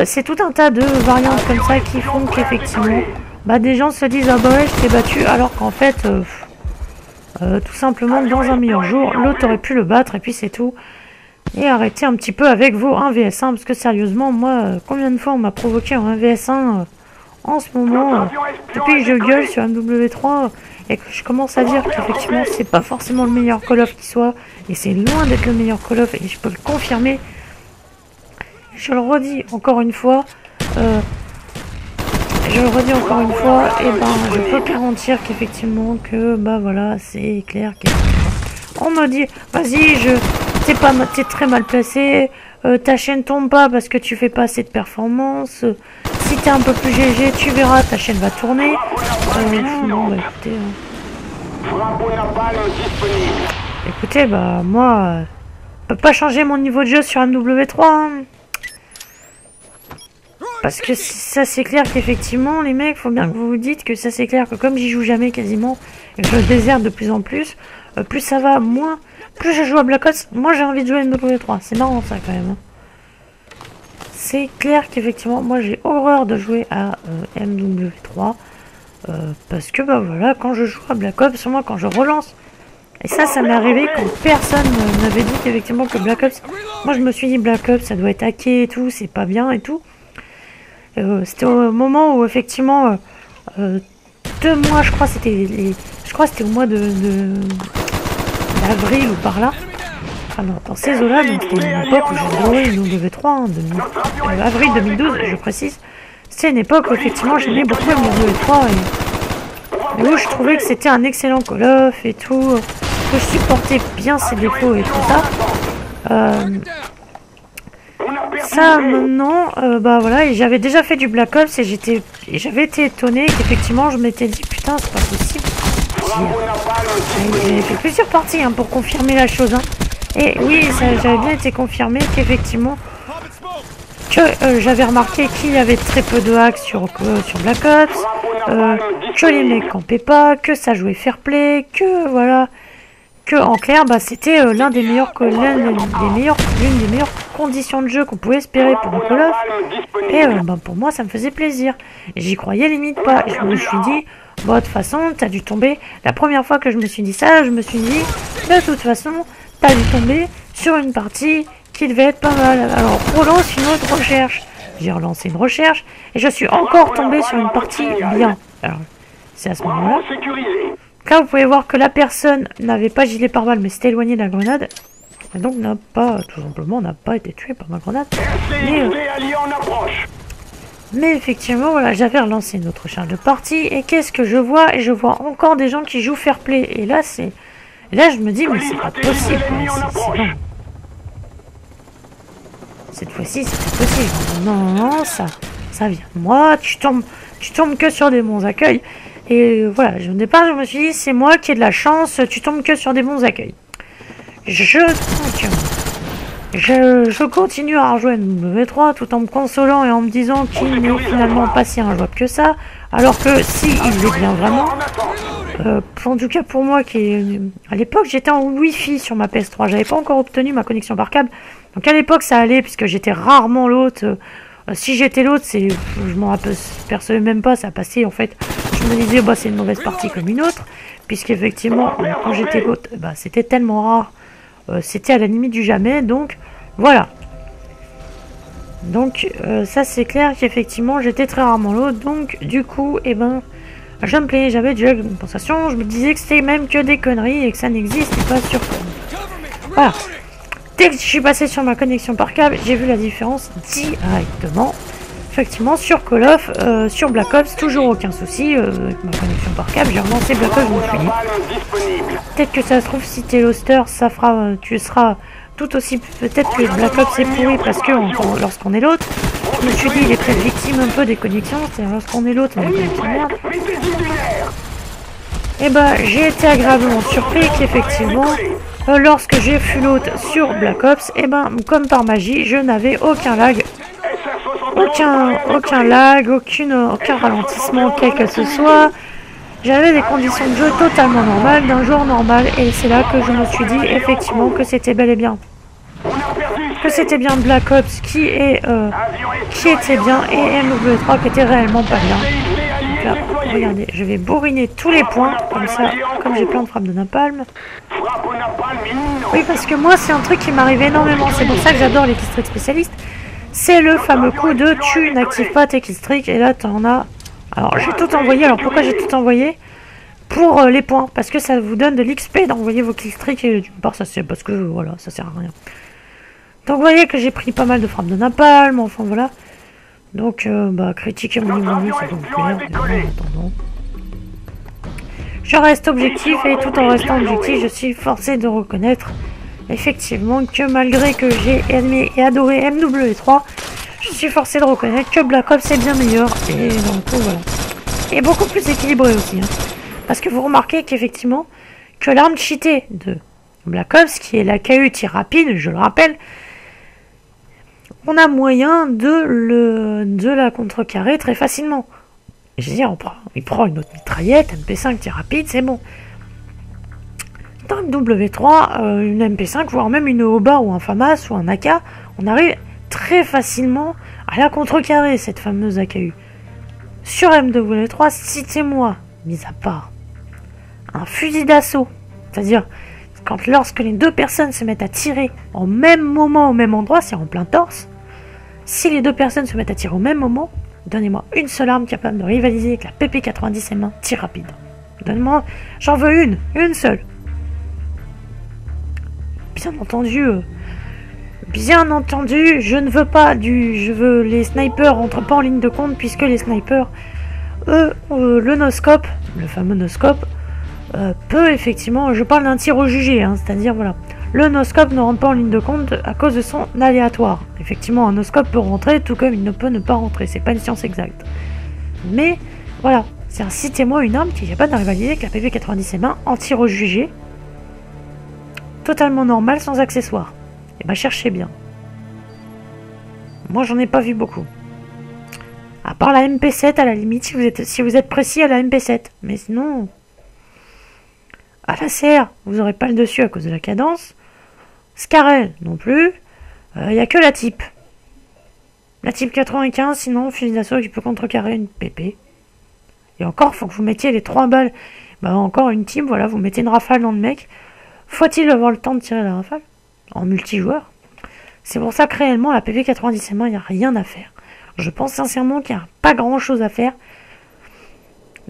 C'est tout un tas de variantes comme ça qui font qu'effectivement des gens se disent ah bah ouais je t'ai battu, alors qu'en fait tout simplement dans un meilleur jour l'autre aurait pu le battre et puis c'est tout. Et arrêtez un petit peu avec vos 1 vs 1, parce que sérieusement, moi, combien de fois on m'a provoqué en 1 vs 1 en ce moment, depuis que je gueule sur MW3, et que je commence à dire qu'effectivement c'est pas forcément le meilleur Call of qui soit, et c'est loin d'être le meilleur Call of, et je peux le confirmer. Je le redis encore une fois, et ben je peux garantir qu'effectivement que bah voilà, c'est clair qu'on me dit vas-y, t'es très mal placé, ta chaîne tombe pas parce que tu fais pas assez de performance, si t'es un peu plus GG, tu verras, ta chaîne va tourner. Non, bah écoutez, écoutez, bah moi, je peux pas changer mon niveau de jeu sur MW3, hein. Parce que ça c'est clair qu'effectivement, les mecs, faut bien que vous vous dites que ça c'est clair que comme j'y joue jamais quasiment, et que je déserte de plus en plus, plus ça va, moins, plus je joue à Black Ops, moi j'ai envie de jouer à MW3. C'est marrant ça quand même, hein. C'est clair qu'effectivement, moi j'ai horreur de jouer à MW3. Parce que bah voilà, quand je joue à Black Ops, moi quand je relance, et ça m'est arrivé quand personne m'avait dit qu'effectivement que Black Ops, moi je me suis dit Black Ops ça doit être hacké et tout, c'est pas bien et tout. C'était au moment où effectivement 2 mois, je crois c'était au mois d'avril ou par là. Alors, dans ces eaux-là, donc c'était une époque où j'ai joué une W3, hein, avril 2012, je précise. C'est une époque où effectivement j'aimais beaucoup le W3 et où je trouvais que c'était un excellent Call of et tout, que je supportais bien ses défauts et tout ça. Ça maintenant, bah voilà, et j'avais déjà fait du Black Ops et j'avais été étonné qu'effectivement je m'étais dit putain c'est pas possible. J'avais fait plusieurs parties hein, pour confirmer la chose. Hein. Et oui, j'avais bien été confirmé qu'effectivement que j'avais remarqué qu'il y avait très peu de hacks sur Black Ops, que les mecs campaient pas, que ça jouait fair play, que voilà, que en clair bah c'était l'une des meilleures conditions de jeu qu'on pouvait espérer pour un Call of. Et bah, pour moi ça me faisait plaisir. J'y croyais limite pas. Et je me suis dit bon de toute façon t'as dû tomber. La première fois que je me suis dit ça, je me suis dit de toute façon t'as dû tomber sur une partie qui devait être pas mal. Alors relance une autre recherche. J'ai relancé une recherche et je suis encore tombé sur une partie bien. Alors c'est à ce moment-là. Là vous pouvez voir que la personne n'avait pas gilet pare-balles mais s'était éloignée de la grenade. Et donc n'a pas, tout simplement, n'a pas été tué par ma grenade. Mais effectivement, voilà, j'avais relancé une autre recherche de partie. Et qu'est-ce que je vois? Et je vois encore des gens qui jouent fair play. Et là, là je me dis, mais c'est pas possible. Non. Cette fois-ci, c'est pas possible. Non, ça vient de moi. Tu tombes que sur des bons accueils. Et voilà, au départ, je me suis dit, c'est moi qui ai de la chance. Tu tombes que sur des bons accueils. Je continue à rejouer MW3 tout en me consolant et en me disant qu'il n'est finalement pas si injouable que ça, alors que si il est bien vraiment, en tout cas pour moi à l'époque j'étais en Wi-Fi sur ma PS3, j'avais pas encore obtenu ma connexion par câble, donc à l'époque ça allait puisque j'étais rarement l'hôte, si j'étais l'autre, je m'en apercevais même pas, ça passait en fait, je me disais bah c'est une mauvaise partie comme une autre, puisqu'effectivement quand j'étais l'hôte, bah c'était tellement rare. C'était à la limite du jamais, donc voilà. Donc ça c'est clair qu'effectivement j'étais très rarement l'autre, donc du coup et ben je me plaignais, j'avais déjà une compensation, je me disais que c'était même que des conneries et que ça n'existait pas sur voilà. Dès que je suis passé sur ma connexion par câble, j'ai vu la différence directement. Effectivement sur Call of, sur Black Ops, toujours aucun souci avec ma connexion par câble, j'ai relancé Black Ops, je me suis dit peut-être que ça se trouve si t'es hoster, ça fera, tu seras tout aussi, peut-être que Black Ops est pourri parce que lorsqu'on est l'autre, je me suis dit il est peut-être victime un peu des connexions, c'est-à-dire lorsqu'on est l'autre, on a des connexions merde. Et bah j'ai été agréablement surpris qu'effectivement, lorsque j'ai fui l'autre sur Black Ops, et ben comme par magie, je n'avais aucun lag. Aucun lag, aucun ralentissement, quel que ce soit. J'avais des conditions de jeu totalement normales, d'un jour normal, et c'est là que je me suis dit effectivement que c'était bel et bien. Que c'était bien Black Ops qui était bien, et MW3 qui était réellement pas bien. Donc là, regardez, je vais bourriner tous les points, comme ça, comme j'ai plein de frappes de napalm. Frappe au napalm imminent. Oui, parce que moi, c'est un truc qui m'arrive énormément. C'est pour ça que j'adore les killstreaks spécialistes. C'est le fameux coup de tu n'actives pas tes killstreaks. Et là, t'en as... Alors, j'ai tout envoyé. Alors, pourquoi j'ai tout envoyé? Pour les points. Parce que ça vous donne de l'XP d'envoyer vos killstreaks. Et d'une part, ça c'est parce que, voilà, ça sert à rien. Donc, vous voyez que j'ai pris pas mal de frappes de napalm. Enfin, voilà. Donc, critiquer mon niveau mieux, ça peut vous plaire. En attendant. Je reste objectif et tout en restant objectif, je suis forcé de reconnaître effectivement que malgré que j'ai aimé et adoré MW3, je suis forcé de reconnaître que Black Ops est bien meilleur et donc voilà. Et beaucoup plus équilibré aussi. Hein. Parce que vous remarquez qu'effectivement, que l'arme cheatée de Black Ops, qui est la KU tir rapide, je le rappelle, on a moyen de la contrecarrer très facilement. Je veux dire, il prend une autre mitraillette, MP5 tir rapide, c'est bon. Dans MW3, une MP5, voire même une Oba ou un FAMAS ou un AK, on arrive très facilement à la contrecarrer, cette fameuse AKU. Sur MW3, citez-moi, mis à part, un fusil d'assaut, c'est-à-dire lorsque les deux personnes se mettent à tirer au même moment, au même endroit, c'est en plein torse, si les deux personnes se mettent à tirer au même moment, donnez-moi une seule arme capable de rivaliser avec la PP90 M1 tir rapide. Donnez-moi, j'en veux une seule. Bien entendu, je ne veux pas je veux les snipers rentrent pas en ligne de compte puisque les snipers, eux, le no-scope, le fameux no-scope, peut effectivement, je parle d'un tir au jugé, hein, c'est-à-dire voilà, le no-scope ne rentre pas en ligne de compte à cause de son aléatoire. Effectivement, un no-scope peut rentrer tout comme il ne peut ne pas rentrer, c'est pas une science exacte. Mais voilà, citez-moi une arme qui est capable de rivaliser avec la PP90 M1 en tir au jugé, totalement normal sans accessoires. Et bah cherchez bien. Moi j'en ai pas vu beaucoup. À part la MP7 à la limite, si vous êtes précis à la MP7. Mais sinon, à la CR, vous aurez pas le dessus à cause de la cadence. Scarel non plus. Il n'y a que la type. La type 95, sinon fusil d'assaut qui peut contrecarrer une PP. Et encore, faut que vous mettiez les 3 balles. Bah encore une team, voilà, vous mettez une rafale dans le mec. Faut-il avoir le temps de tirer la rafale en multijoueur? C'est pour ça que réellement la PP90 M1, il n'y a rien à faire. Je pense sincèrement qu'il n'y a pas grand chose à faire.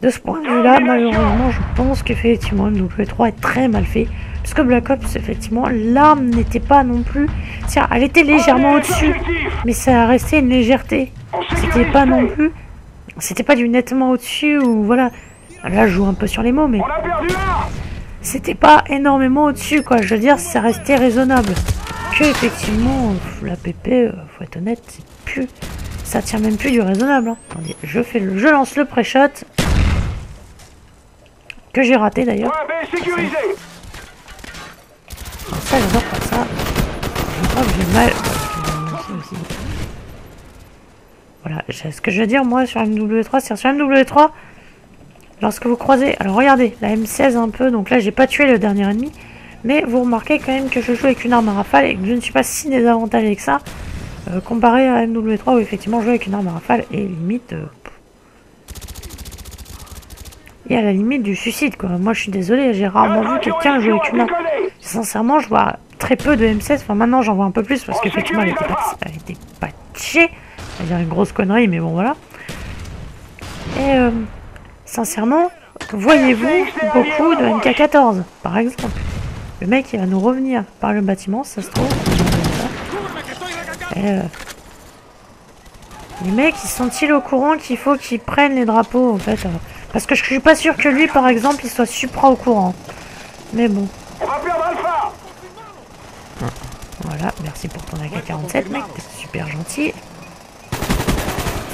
De ce point de vue-là, malheureusement, je pense qu'effectivement MW3 est très mal fait. Parce que Black Ops, effectivement, l'arme n'était pas non plus... Tiens, elle était légèrement au-dessus. Mais ça restait une légèreté. C'était pas non plus... C'était pas du nettement au-dessus ou voilà... Là, je joue un peu sur les mots, mais... C'était pas énormément au-dessus, quoi. Je veux dire, ça restait raisonnable. Que, effectivement, la PP, faut être honnête, c'est plus... Ça tient même plus du raisonnable. Hein. Attendez, je lance le pré-shot. Que j'ai raté, d'ailleurs. Ça, j'adore faire ça. Je crois que j'ai mal... Voilà, ce que je veux dire, moi, sur MW3, c'est sur MW3... Lorsque vous croisez, alors regardez, la M16 un peu, donc là j'ai pas tué le dernier ennemi, mais vous remarquez quand même que je joue avec une arme à rafale et que je ne suis pas si désavantagé avec ça, comparé à MW3 où effectivement je joue avec une arme à rafale et limite, et à la limite du suicide quoi. Moi je suis désolé, j'ai rarement vu quelqu'un jouer avec une arme. Sincèrement je vois très peu de M16, enfin maintenant j'en vois un peu plus parce qu'effectivement elle était patchée, c'est-à-dire une grosse connerie mais bon voilà. Et sincèrement, voyez-vous beaucoup de MK14, par exemple. Le mec, il va nous revenir par le bâtiment, ça se trouve. Et les mecs, ils sont-ils au courant qu'il faut qu'ils prennent les drapeaux, en fait parce que je suis pas sûr que lui, par exemple, il soit supra au courant. Mais bon. Voilà, merci pour ton AK-47, mec, t'es super gentil.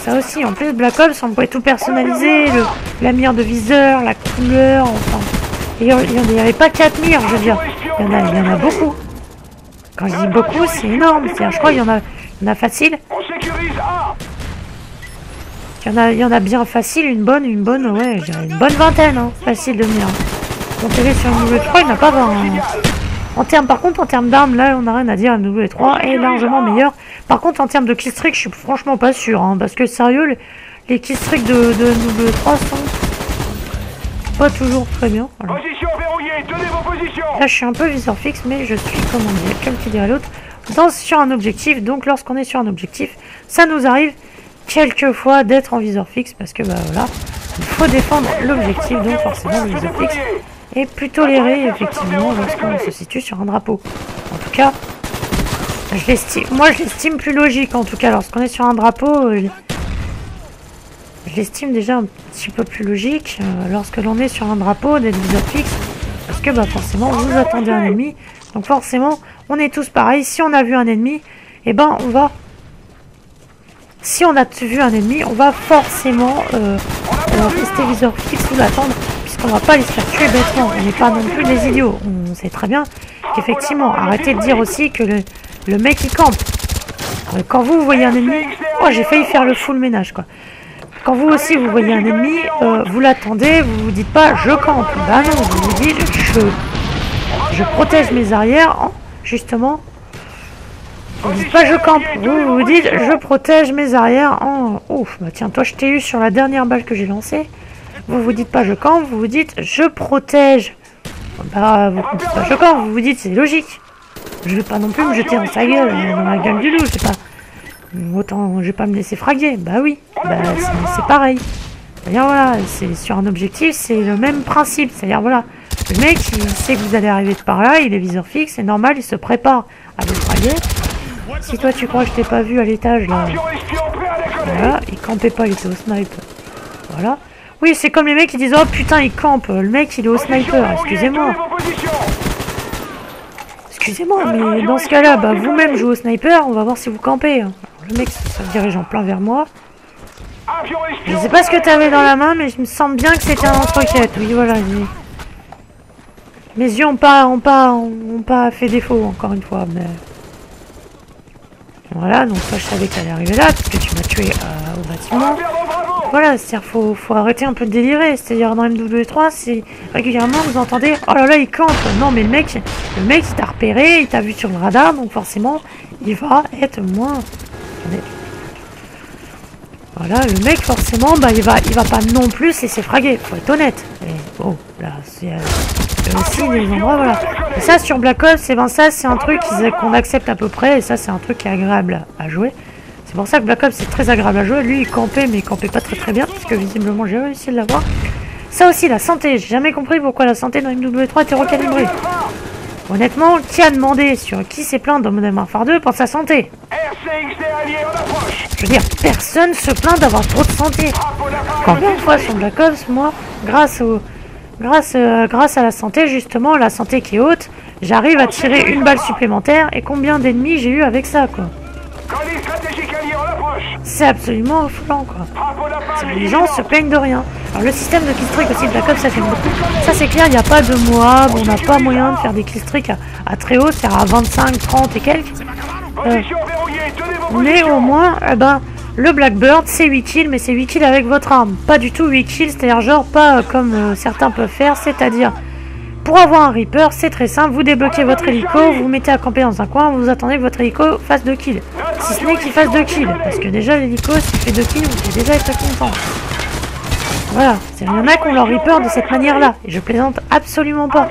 Ça aussi, en plus Black Ops, on pouvait tout personnaliser, la mire de viseur, la couleur, enfin. Et il n'y avait pas 4 mires, je veux dire. Il y en a beaucoup. Quand je dis beaucoup, c'est énorme. Je crois qu'il y en a facile. Il y en a bien facile, une bonne, ouais, je dirais une bonne vingtaine, hein, facile de mire. Mon télé sur MW3, il n'a pas 20. Par contre, en termes d'armes, là, on n'a rien à dire. MW3 est largement meilleur. Par contre, en termes de killstreak, je suis franchement pas sûr. Hein, parce que sérieux, les killstreaks de W3 sont pas toujours très bien. Voilà. Position verrouillée, tenez vos positions. Là, je suis un peu viseur fixe, mais je suis, comment dire, comme qui dirait l'autre, sur un objectif. Donc, lorsqu'on est sur un objectif, ça nous arrive quelquefois d'être en viseur fixe, parce que, bah voilà, il faut défendre l'objectif, donc forcément, le viseur fixe est plus toléré, effectivement, lorsqu'on se situe sur un drapeau. En tout cas, moi, je l'estime plus logique, en tout cas, lorsqu'on est sur un drapeau, je l'estime déjà un petit peu plus logique lorsque l'on est sur un drapeau d'être viseur fixe, parce que bah forcément vous attendez un ennemi, donc forcément on est tous pareils. Si on a vu un ennemi, et ben on va, si on a vu un ennemi, on va forcément rester viseur fixe ou l'attendre, puisqu'on va pas les faire tuer bêtement. On n'est pas non plus des idiots. On sait très bien qu'effectivement, arrêtez de dire aussi que le mec il campe. Quand vous voyez un ennemi, oh j'ai failli faire le full ménage quoi. Quand vous aussi vous voyez un ennemi, vous l'attendez, vous vous dites pas je campe, bah non, vous vous dites je protège mes arrières, justement. Vous dites pas je campe, vous vous dites je protège mes arrières en... Ouf, bah tiens, toi je t'ai eu sur la dernière balle que j'ai lancée. Vous vous dites pas je campe, vous vous dites je protège. Bah vous dites pas je campe, vous vous dites c'est logique. Je vais pas non plus me jeter dans sa gueule, dans la gueule du loup, c'est pas... Autant je vais pas me laisser fraguer, bah oui, bah c'est pareil. C'est-à-dire voilà, c'est sur un objectif, c'est le même principe. C'est-à-dire voilà, le mec il sait que vous allez arriver de par là, il est viseur fixe, c'est normal, il se prépare à vous fraguer. Si toi tu crois que je t'ai pas vu à l'étage là, voilà, il campait pas, il était au snipe. Voilà. Oui, c'est comme les mecs qui disent oh putain il campe, le mec il est au sniper, excusez-moi. Excusez-moi, mais dans ce cas-là, bah vous-même jouez au sniper, on va voir si vous campez. Le mec se dirige en plein vers moi. Je sais pas ce que t'avais dans la main, mais je me sens bien que c'était un lance-roquette. Oui, voilà. Mes yeux ont pas fait défaut, encore une fois. Mais... Voilà, donc toi je savais que t'allais arriver là, parce que tu m'as tué au bâtiment. Voilà, c'est-à-dire faut arrêter un peu de délirer. C'est-à-dire dans MW3, c'est régulièrement vous entendez oh là là il campe. Non mais le mec il t'a repéré, il t'a vu sur le radar, donc forcément il va être moins. Voilà, le mec forcément bah il va pas non plus se laisser fraguer, faut être honnête. Et bon là c'est aussi des endroits voilà. Et ça sur Black Ops, c'est un truc qu'on accepte à peu près, et ça c'est un truc qui est agréable à jouer. C'est pour ça que Black Ops c'est très agréable à jouer. Lui il campait mais il campait pas très bien, parce que visiblement j'ai réussi à l'avoir. Ça aussi la santé, j'ai jamais compris pourquoi la santé dans MW3 était recalibrée. Honnêtement, qui a demandé sur qui s'est plaint dans Modern Warfare 2 pour sa santé? Je veux dire, personne se plaint d'avoir trop de santé. Combien de fois sur Black Ops, moi, grâce à la santé, justement, la santé qui est haute, j'arrive à tirer une balle supplémentaire, et combien d'ennemis j'ai eu avec ça, quoi. C'est absolument affolant, quoi. Les gens se plaignent de rien. Alors le système de killstreak aussi de Black Ops, ça fait beaucoup. Ça c'est clair, il n'y a pas de Moab, on n'a pas moyen de faire des killstreaks à très haut, c'est à 25, 30 et quelques. Mais au moins, le Blackbird c'est 8 kills, mais c'est 8 kills avec votre arme. Pas du tout 8 kills, c'est-à-dire genre pas comme certains peuvent faire, c'est-à-dire... Pour avoir un Reaper, c'est très simple, vous débloquez votre hélico, vous vous mettez à camper dans un coin, vous attendez que votre hélico fasse 2 kills. Si ce n'est qu'il fasse 2 kills, parce que déjà l'hélico, s'il fait 2 kills, vous pouvez déjà être content. Voilà, il y en a qui ont leur Reaper de cette manière-là, et je plaisante absolument pas.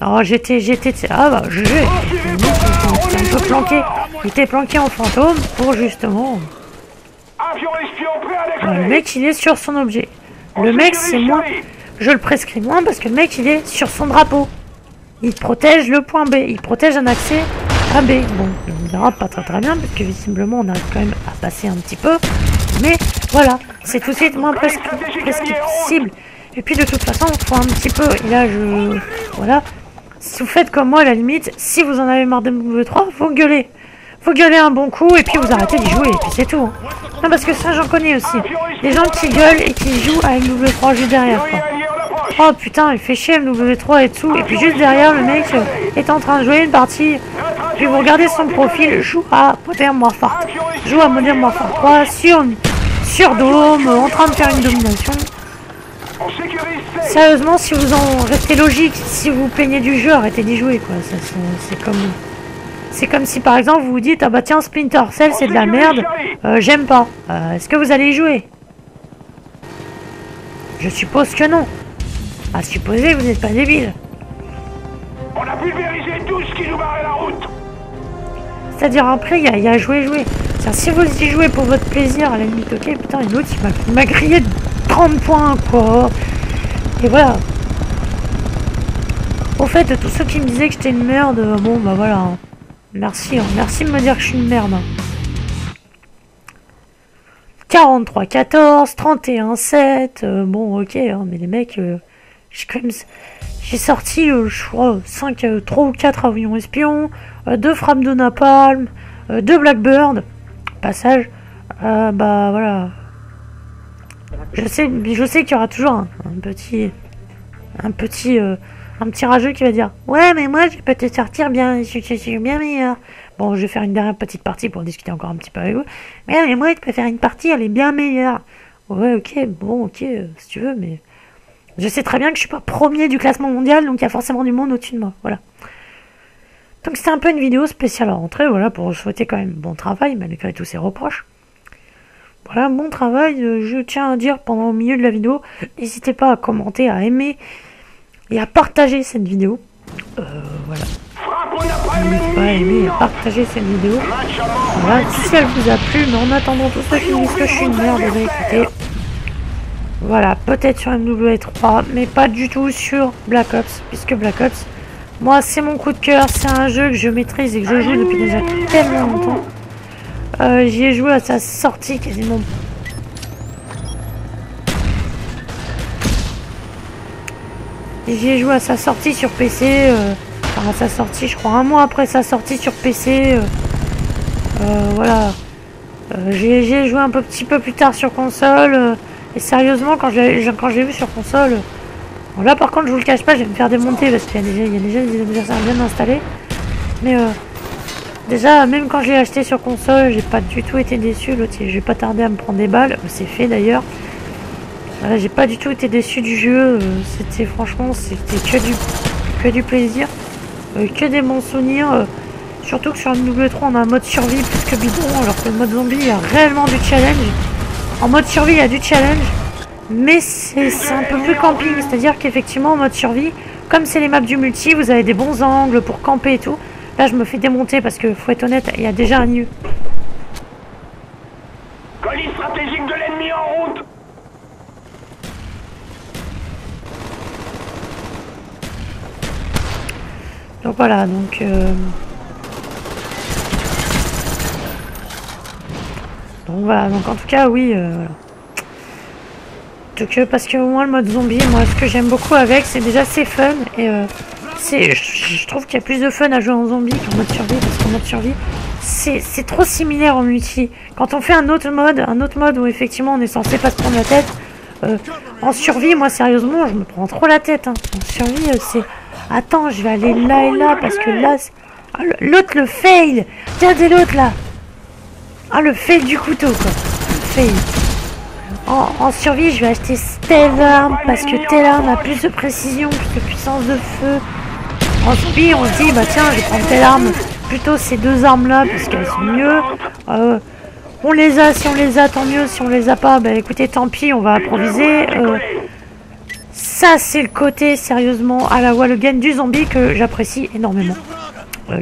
Alors j'étais... Ah bah, j'étais un peu planqué. J'étais planqué en fantôme pour justement... le mec, il est sur son objet. Le mec, c'est moins... Je le prescris moins parce que le mec, il est sur son drapeau. Il protège le point B. Il protège un accès à B. Bon, on verra pas très bien parce que visiblement, on arrive quand même à passer un petit peu. Mais voilà, c'est tout de suite moins prescriptible. Et puis de toute façon, il faut un petit peu... Et là, voilà. Si vous faites comme moi, à la limite, si vous en avez marre de MW3, faut gueuler. Faut gueuler un bon coup et puis vous arrêtez d'y jouer. Et puis c'est tout. Non, parce que ça, j'en connais aussi. Les gens qui gueulent et qui jouent à MW3 juste derrière, quoi. Oh putain, il fait chier MW3 et tout. Et puis juste derrière, le mec est en train de jouer une partie. Puis vous regardez son profil, joue à Modern Warfare 3 sur Dome, en train de faire une domination. Sérieusement, si vous en restez logique, si vous plaignez du jeu, arrêtez d'y jouer, quoi. C'est comme... C'est comme si par exemple vous vous dites, ah bah tiens, Splinter Cell c'est de la merde, j'aime pas. Est-ce que vous allez y jouer? Je suppose que non. À supposer que vous n'êtes pas débile. On a pulvérisé tout ce qui nous barrait la route. C'est-à-dire après, il y a jouer. Si vous y jouez pour votre plaisir, à la limite, ok, putain, une autre, il m'a grillé de 30 points, quoi. Et voilà. Au fait, tous ceux qui me disaient que j'étais une merde, bon, bah voilà. Merci de me dire que je suis une merde. 43-14, 31-7, bon, ok, hein, mais les mecs, j'ai sorti, je crois, 3 ou 4 avions espions, 2 frappes de napalm, 2 Blackbird, passage, bah voilà. Je sais qu'il y aura toujours un petit rageux qui va dire, ouais, mais moi, je peux te sortir bien, je suis bien meilleur. Bon, je vais faire une dernière petite partie pour discuter encore un petit peu avec vous. Mais moi, je peux faire une partie, elle est bien meilleure. Ouais, ok, bon, ok, si tu veux, mais... Je sais très bien que je suis pas premier du classement mondial, donc il y a forcément du monde au-dessus de moi, voilà. Donc c'était un peu une vidéo spéciale à rentrer, voilà, pour souhaiter quand même bon travail, malgré tous ces reproches. Voilà, bon travail, je tiens à dire pendant le milieu de la vidéo, n'hésitez pas à commenter, à aimer et à partager cette vidéo. Voilà. N'hésitez pas à aimer et à partager cette vidéo. Voilà, si elle vous a plu, mais en attendant tous ceux qui disent que je suis une merde, bah écoutez. Voilà, peut-être sur MW3, mais pas du tout sur Black Ops, puisque Black Ops, moi c'est mon coup de cœur, c'est un jeu que je maîtrise et que je joue depuis déjà tellement longtemps. J'y ai joué à sa sortie quasiment. J'y ai joué à sa sortie sur PC, enfin à sa sortie, je crois un mois après sa sortie sur PC. Voilà. J'y ai joué un petit peu plus tard sur console. Et sérieusement, quand j'ai vu sur console, bon là par contre je vous le cache pas, je vais me faire démonter parce qu'il y a déjà des adversaires bien installés. Mais déjà, même quand j'ai acheté sur console, j'ai pas du tout été déçu. L'autre, j'ai pas tardé à me prendre des balles, c'est fait d'ailleurs. J'ai pas du tout été déçu du jeu. C'était franchement, c'était que du plaisir, que des bons souvenirs. Surtout que sur MW3 on a un mode survie plus que bidon, alors que le mode zombie il y a réellement du challenge. En mode survie, il y a du challenge, mais c'est un peu plus camping. C'est-à-dire qu'effectivement, en mode survie, comme c'est les maps du multi, vous avez des bons angles pour camper et tout. Là, je me fais démonter parce que, faut être honnête, il y a déjà un nœud. Colis stratégique de l'ennemi en route. Donc voilà, donc... Donc voilà, donc en tout cas, oui, voilà. Donc parce que au moins le mode zombie, moi ce que j'aime beaucoup avec, c'est déjà c'est fun, et je trouve qu'il y a plus de fun à jouer en zombie qu'en mode survie, parce qu'en mode survie, c'est trop similaire en multi. Quand on fait un autre mode où effectivement on est censé pas se prendre la tête, en survie, moi sérieusement, je me prends trop la tête, hein. En survie, c'est... Attends, je vais aller là et là, parce que là... Ah, l'autre, le fail. Regardez l'autre, là. Ah, le fail du couteau, quoi. Le fail. En survie, je vais acheter telle arme, parce que telle arme a plus de précision, plus de puissance de feu. En zombie, on se dit, bah tiens, je vais prendre telle arme. Plutôt ces deux armes-là, parce qu'elles sont mieux. On les a, si on les a, tant mieux. Si on les a pas, bah écoutez, tant pis, on va improviser. Ça, c'est le côté, sérieusement, à la Wallogan du zombie que j'apprécie énormément.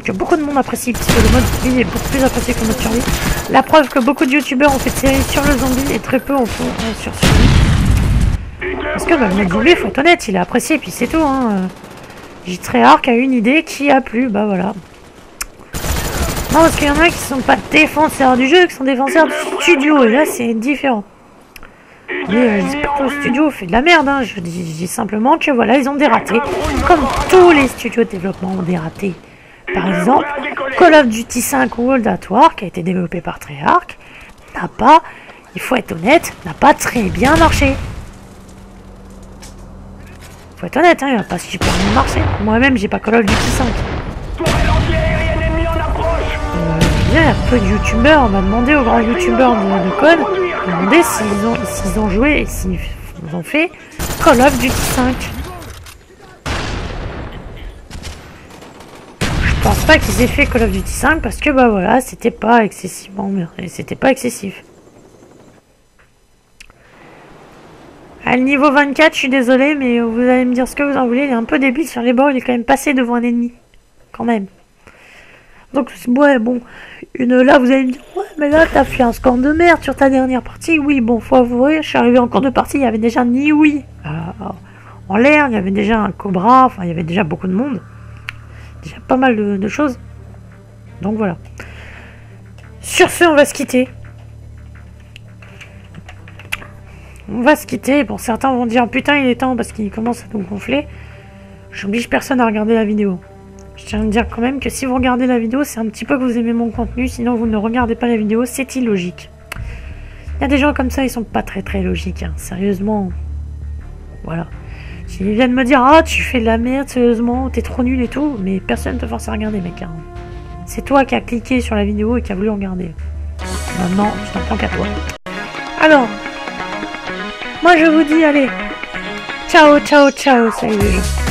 Que beaucoup de monde apprécie, puisque le mode zombie est beaucoup plus apprécié que le mode survie. La preuve que beaucoup de youtubeurs ont fait de séries sur le zombie et très peu en font sur survie. Parce que bah, le mode zombie, faut être honnête, il est apprécié, puis c'est tout. Hein. J-Treyarch a une idée qui a plu, bah voilà. Non, parce qu'il y en a qui sont pas défenseurs du jeu, qui sont défenseurs du studio, et là c'est différent. Mais je dis pas que le studio fait de la merde, hein. Je dis simplement que voilà, ils ont des ratés. Comme tous les studios de développement ont des ratés. Par exemple, Call of Duty 5 World at War, qui a été développé par Treyarch, n'a pas, il faut être honnête, n'a pas très bien marché. Faut être honnête, hein, il n'a pas super bien marché. Moi-même, j'ai pas Call of Duty 5. Il y a peu de youtubeurs, on va demander aux grands youtubeurs de code, demander s'ils ont joué et s'ils ont fait Call of Duty 5. Je pense pas qu'ils aient fait Call of Duty 5 parce que bah voilà, c'était pas excessivement, c'était pas excessif. À le niveau 24, je suis désolé, mais vous allez me dire ce que vous en voulez, il est un peu débile sur les bords, il est quand même passé devant un ennemi. Quand même. Donc, ouais, bon, là, vous allez me dire, ouais, mais là, t'as fait un score de merde sur ta dernière partie. Oui, bon, faut avouer, je suis arrivé en cours de partie, il y avait déjà Niwi en l'air, il y avait déjà un Cobra, enfin, il y avait déjà beaucoup de monde. Déjà pas mal de choses. Donc, voilà. Sur ce, on va se quitter. On va se quitter. Bon, certains vont dire, putain, il est temps parce qu'il commence à nous gonfler. J'oblige personne à regarder la vidéo. Je tiens à dire quand même que si vous regardez la vidéo, c'est un petit peu que vous aimez mon contenu, sinon vous ne regardez pas la vidéo, c'est illogique. Il y a des gens comme ça, ils sont pas très logiques, hein. Sérieusement. Voilà. Ils viennent me dire, ah, tu fais de la merde, sérieusement, t'es trop nul et tout, mais personne ne te force à regarder, mec. Hein. C'est toi qui as cliqué sur la vidéo et qui a voulu regarder. Maintenant, je t'en prends qu'à toi. Alors, moi je vous dis, allez, ciao, ciao, ciao, salut les gens.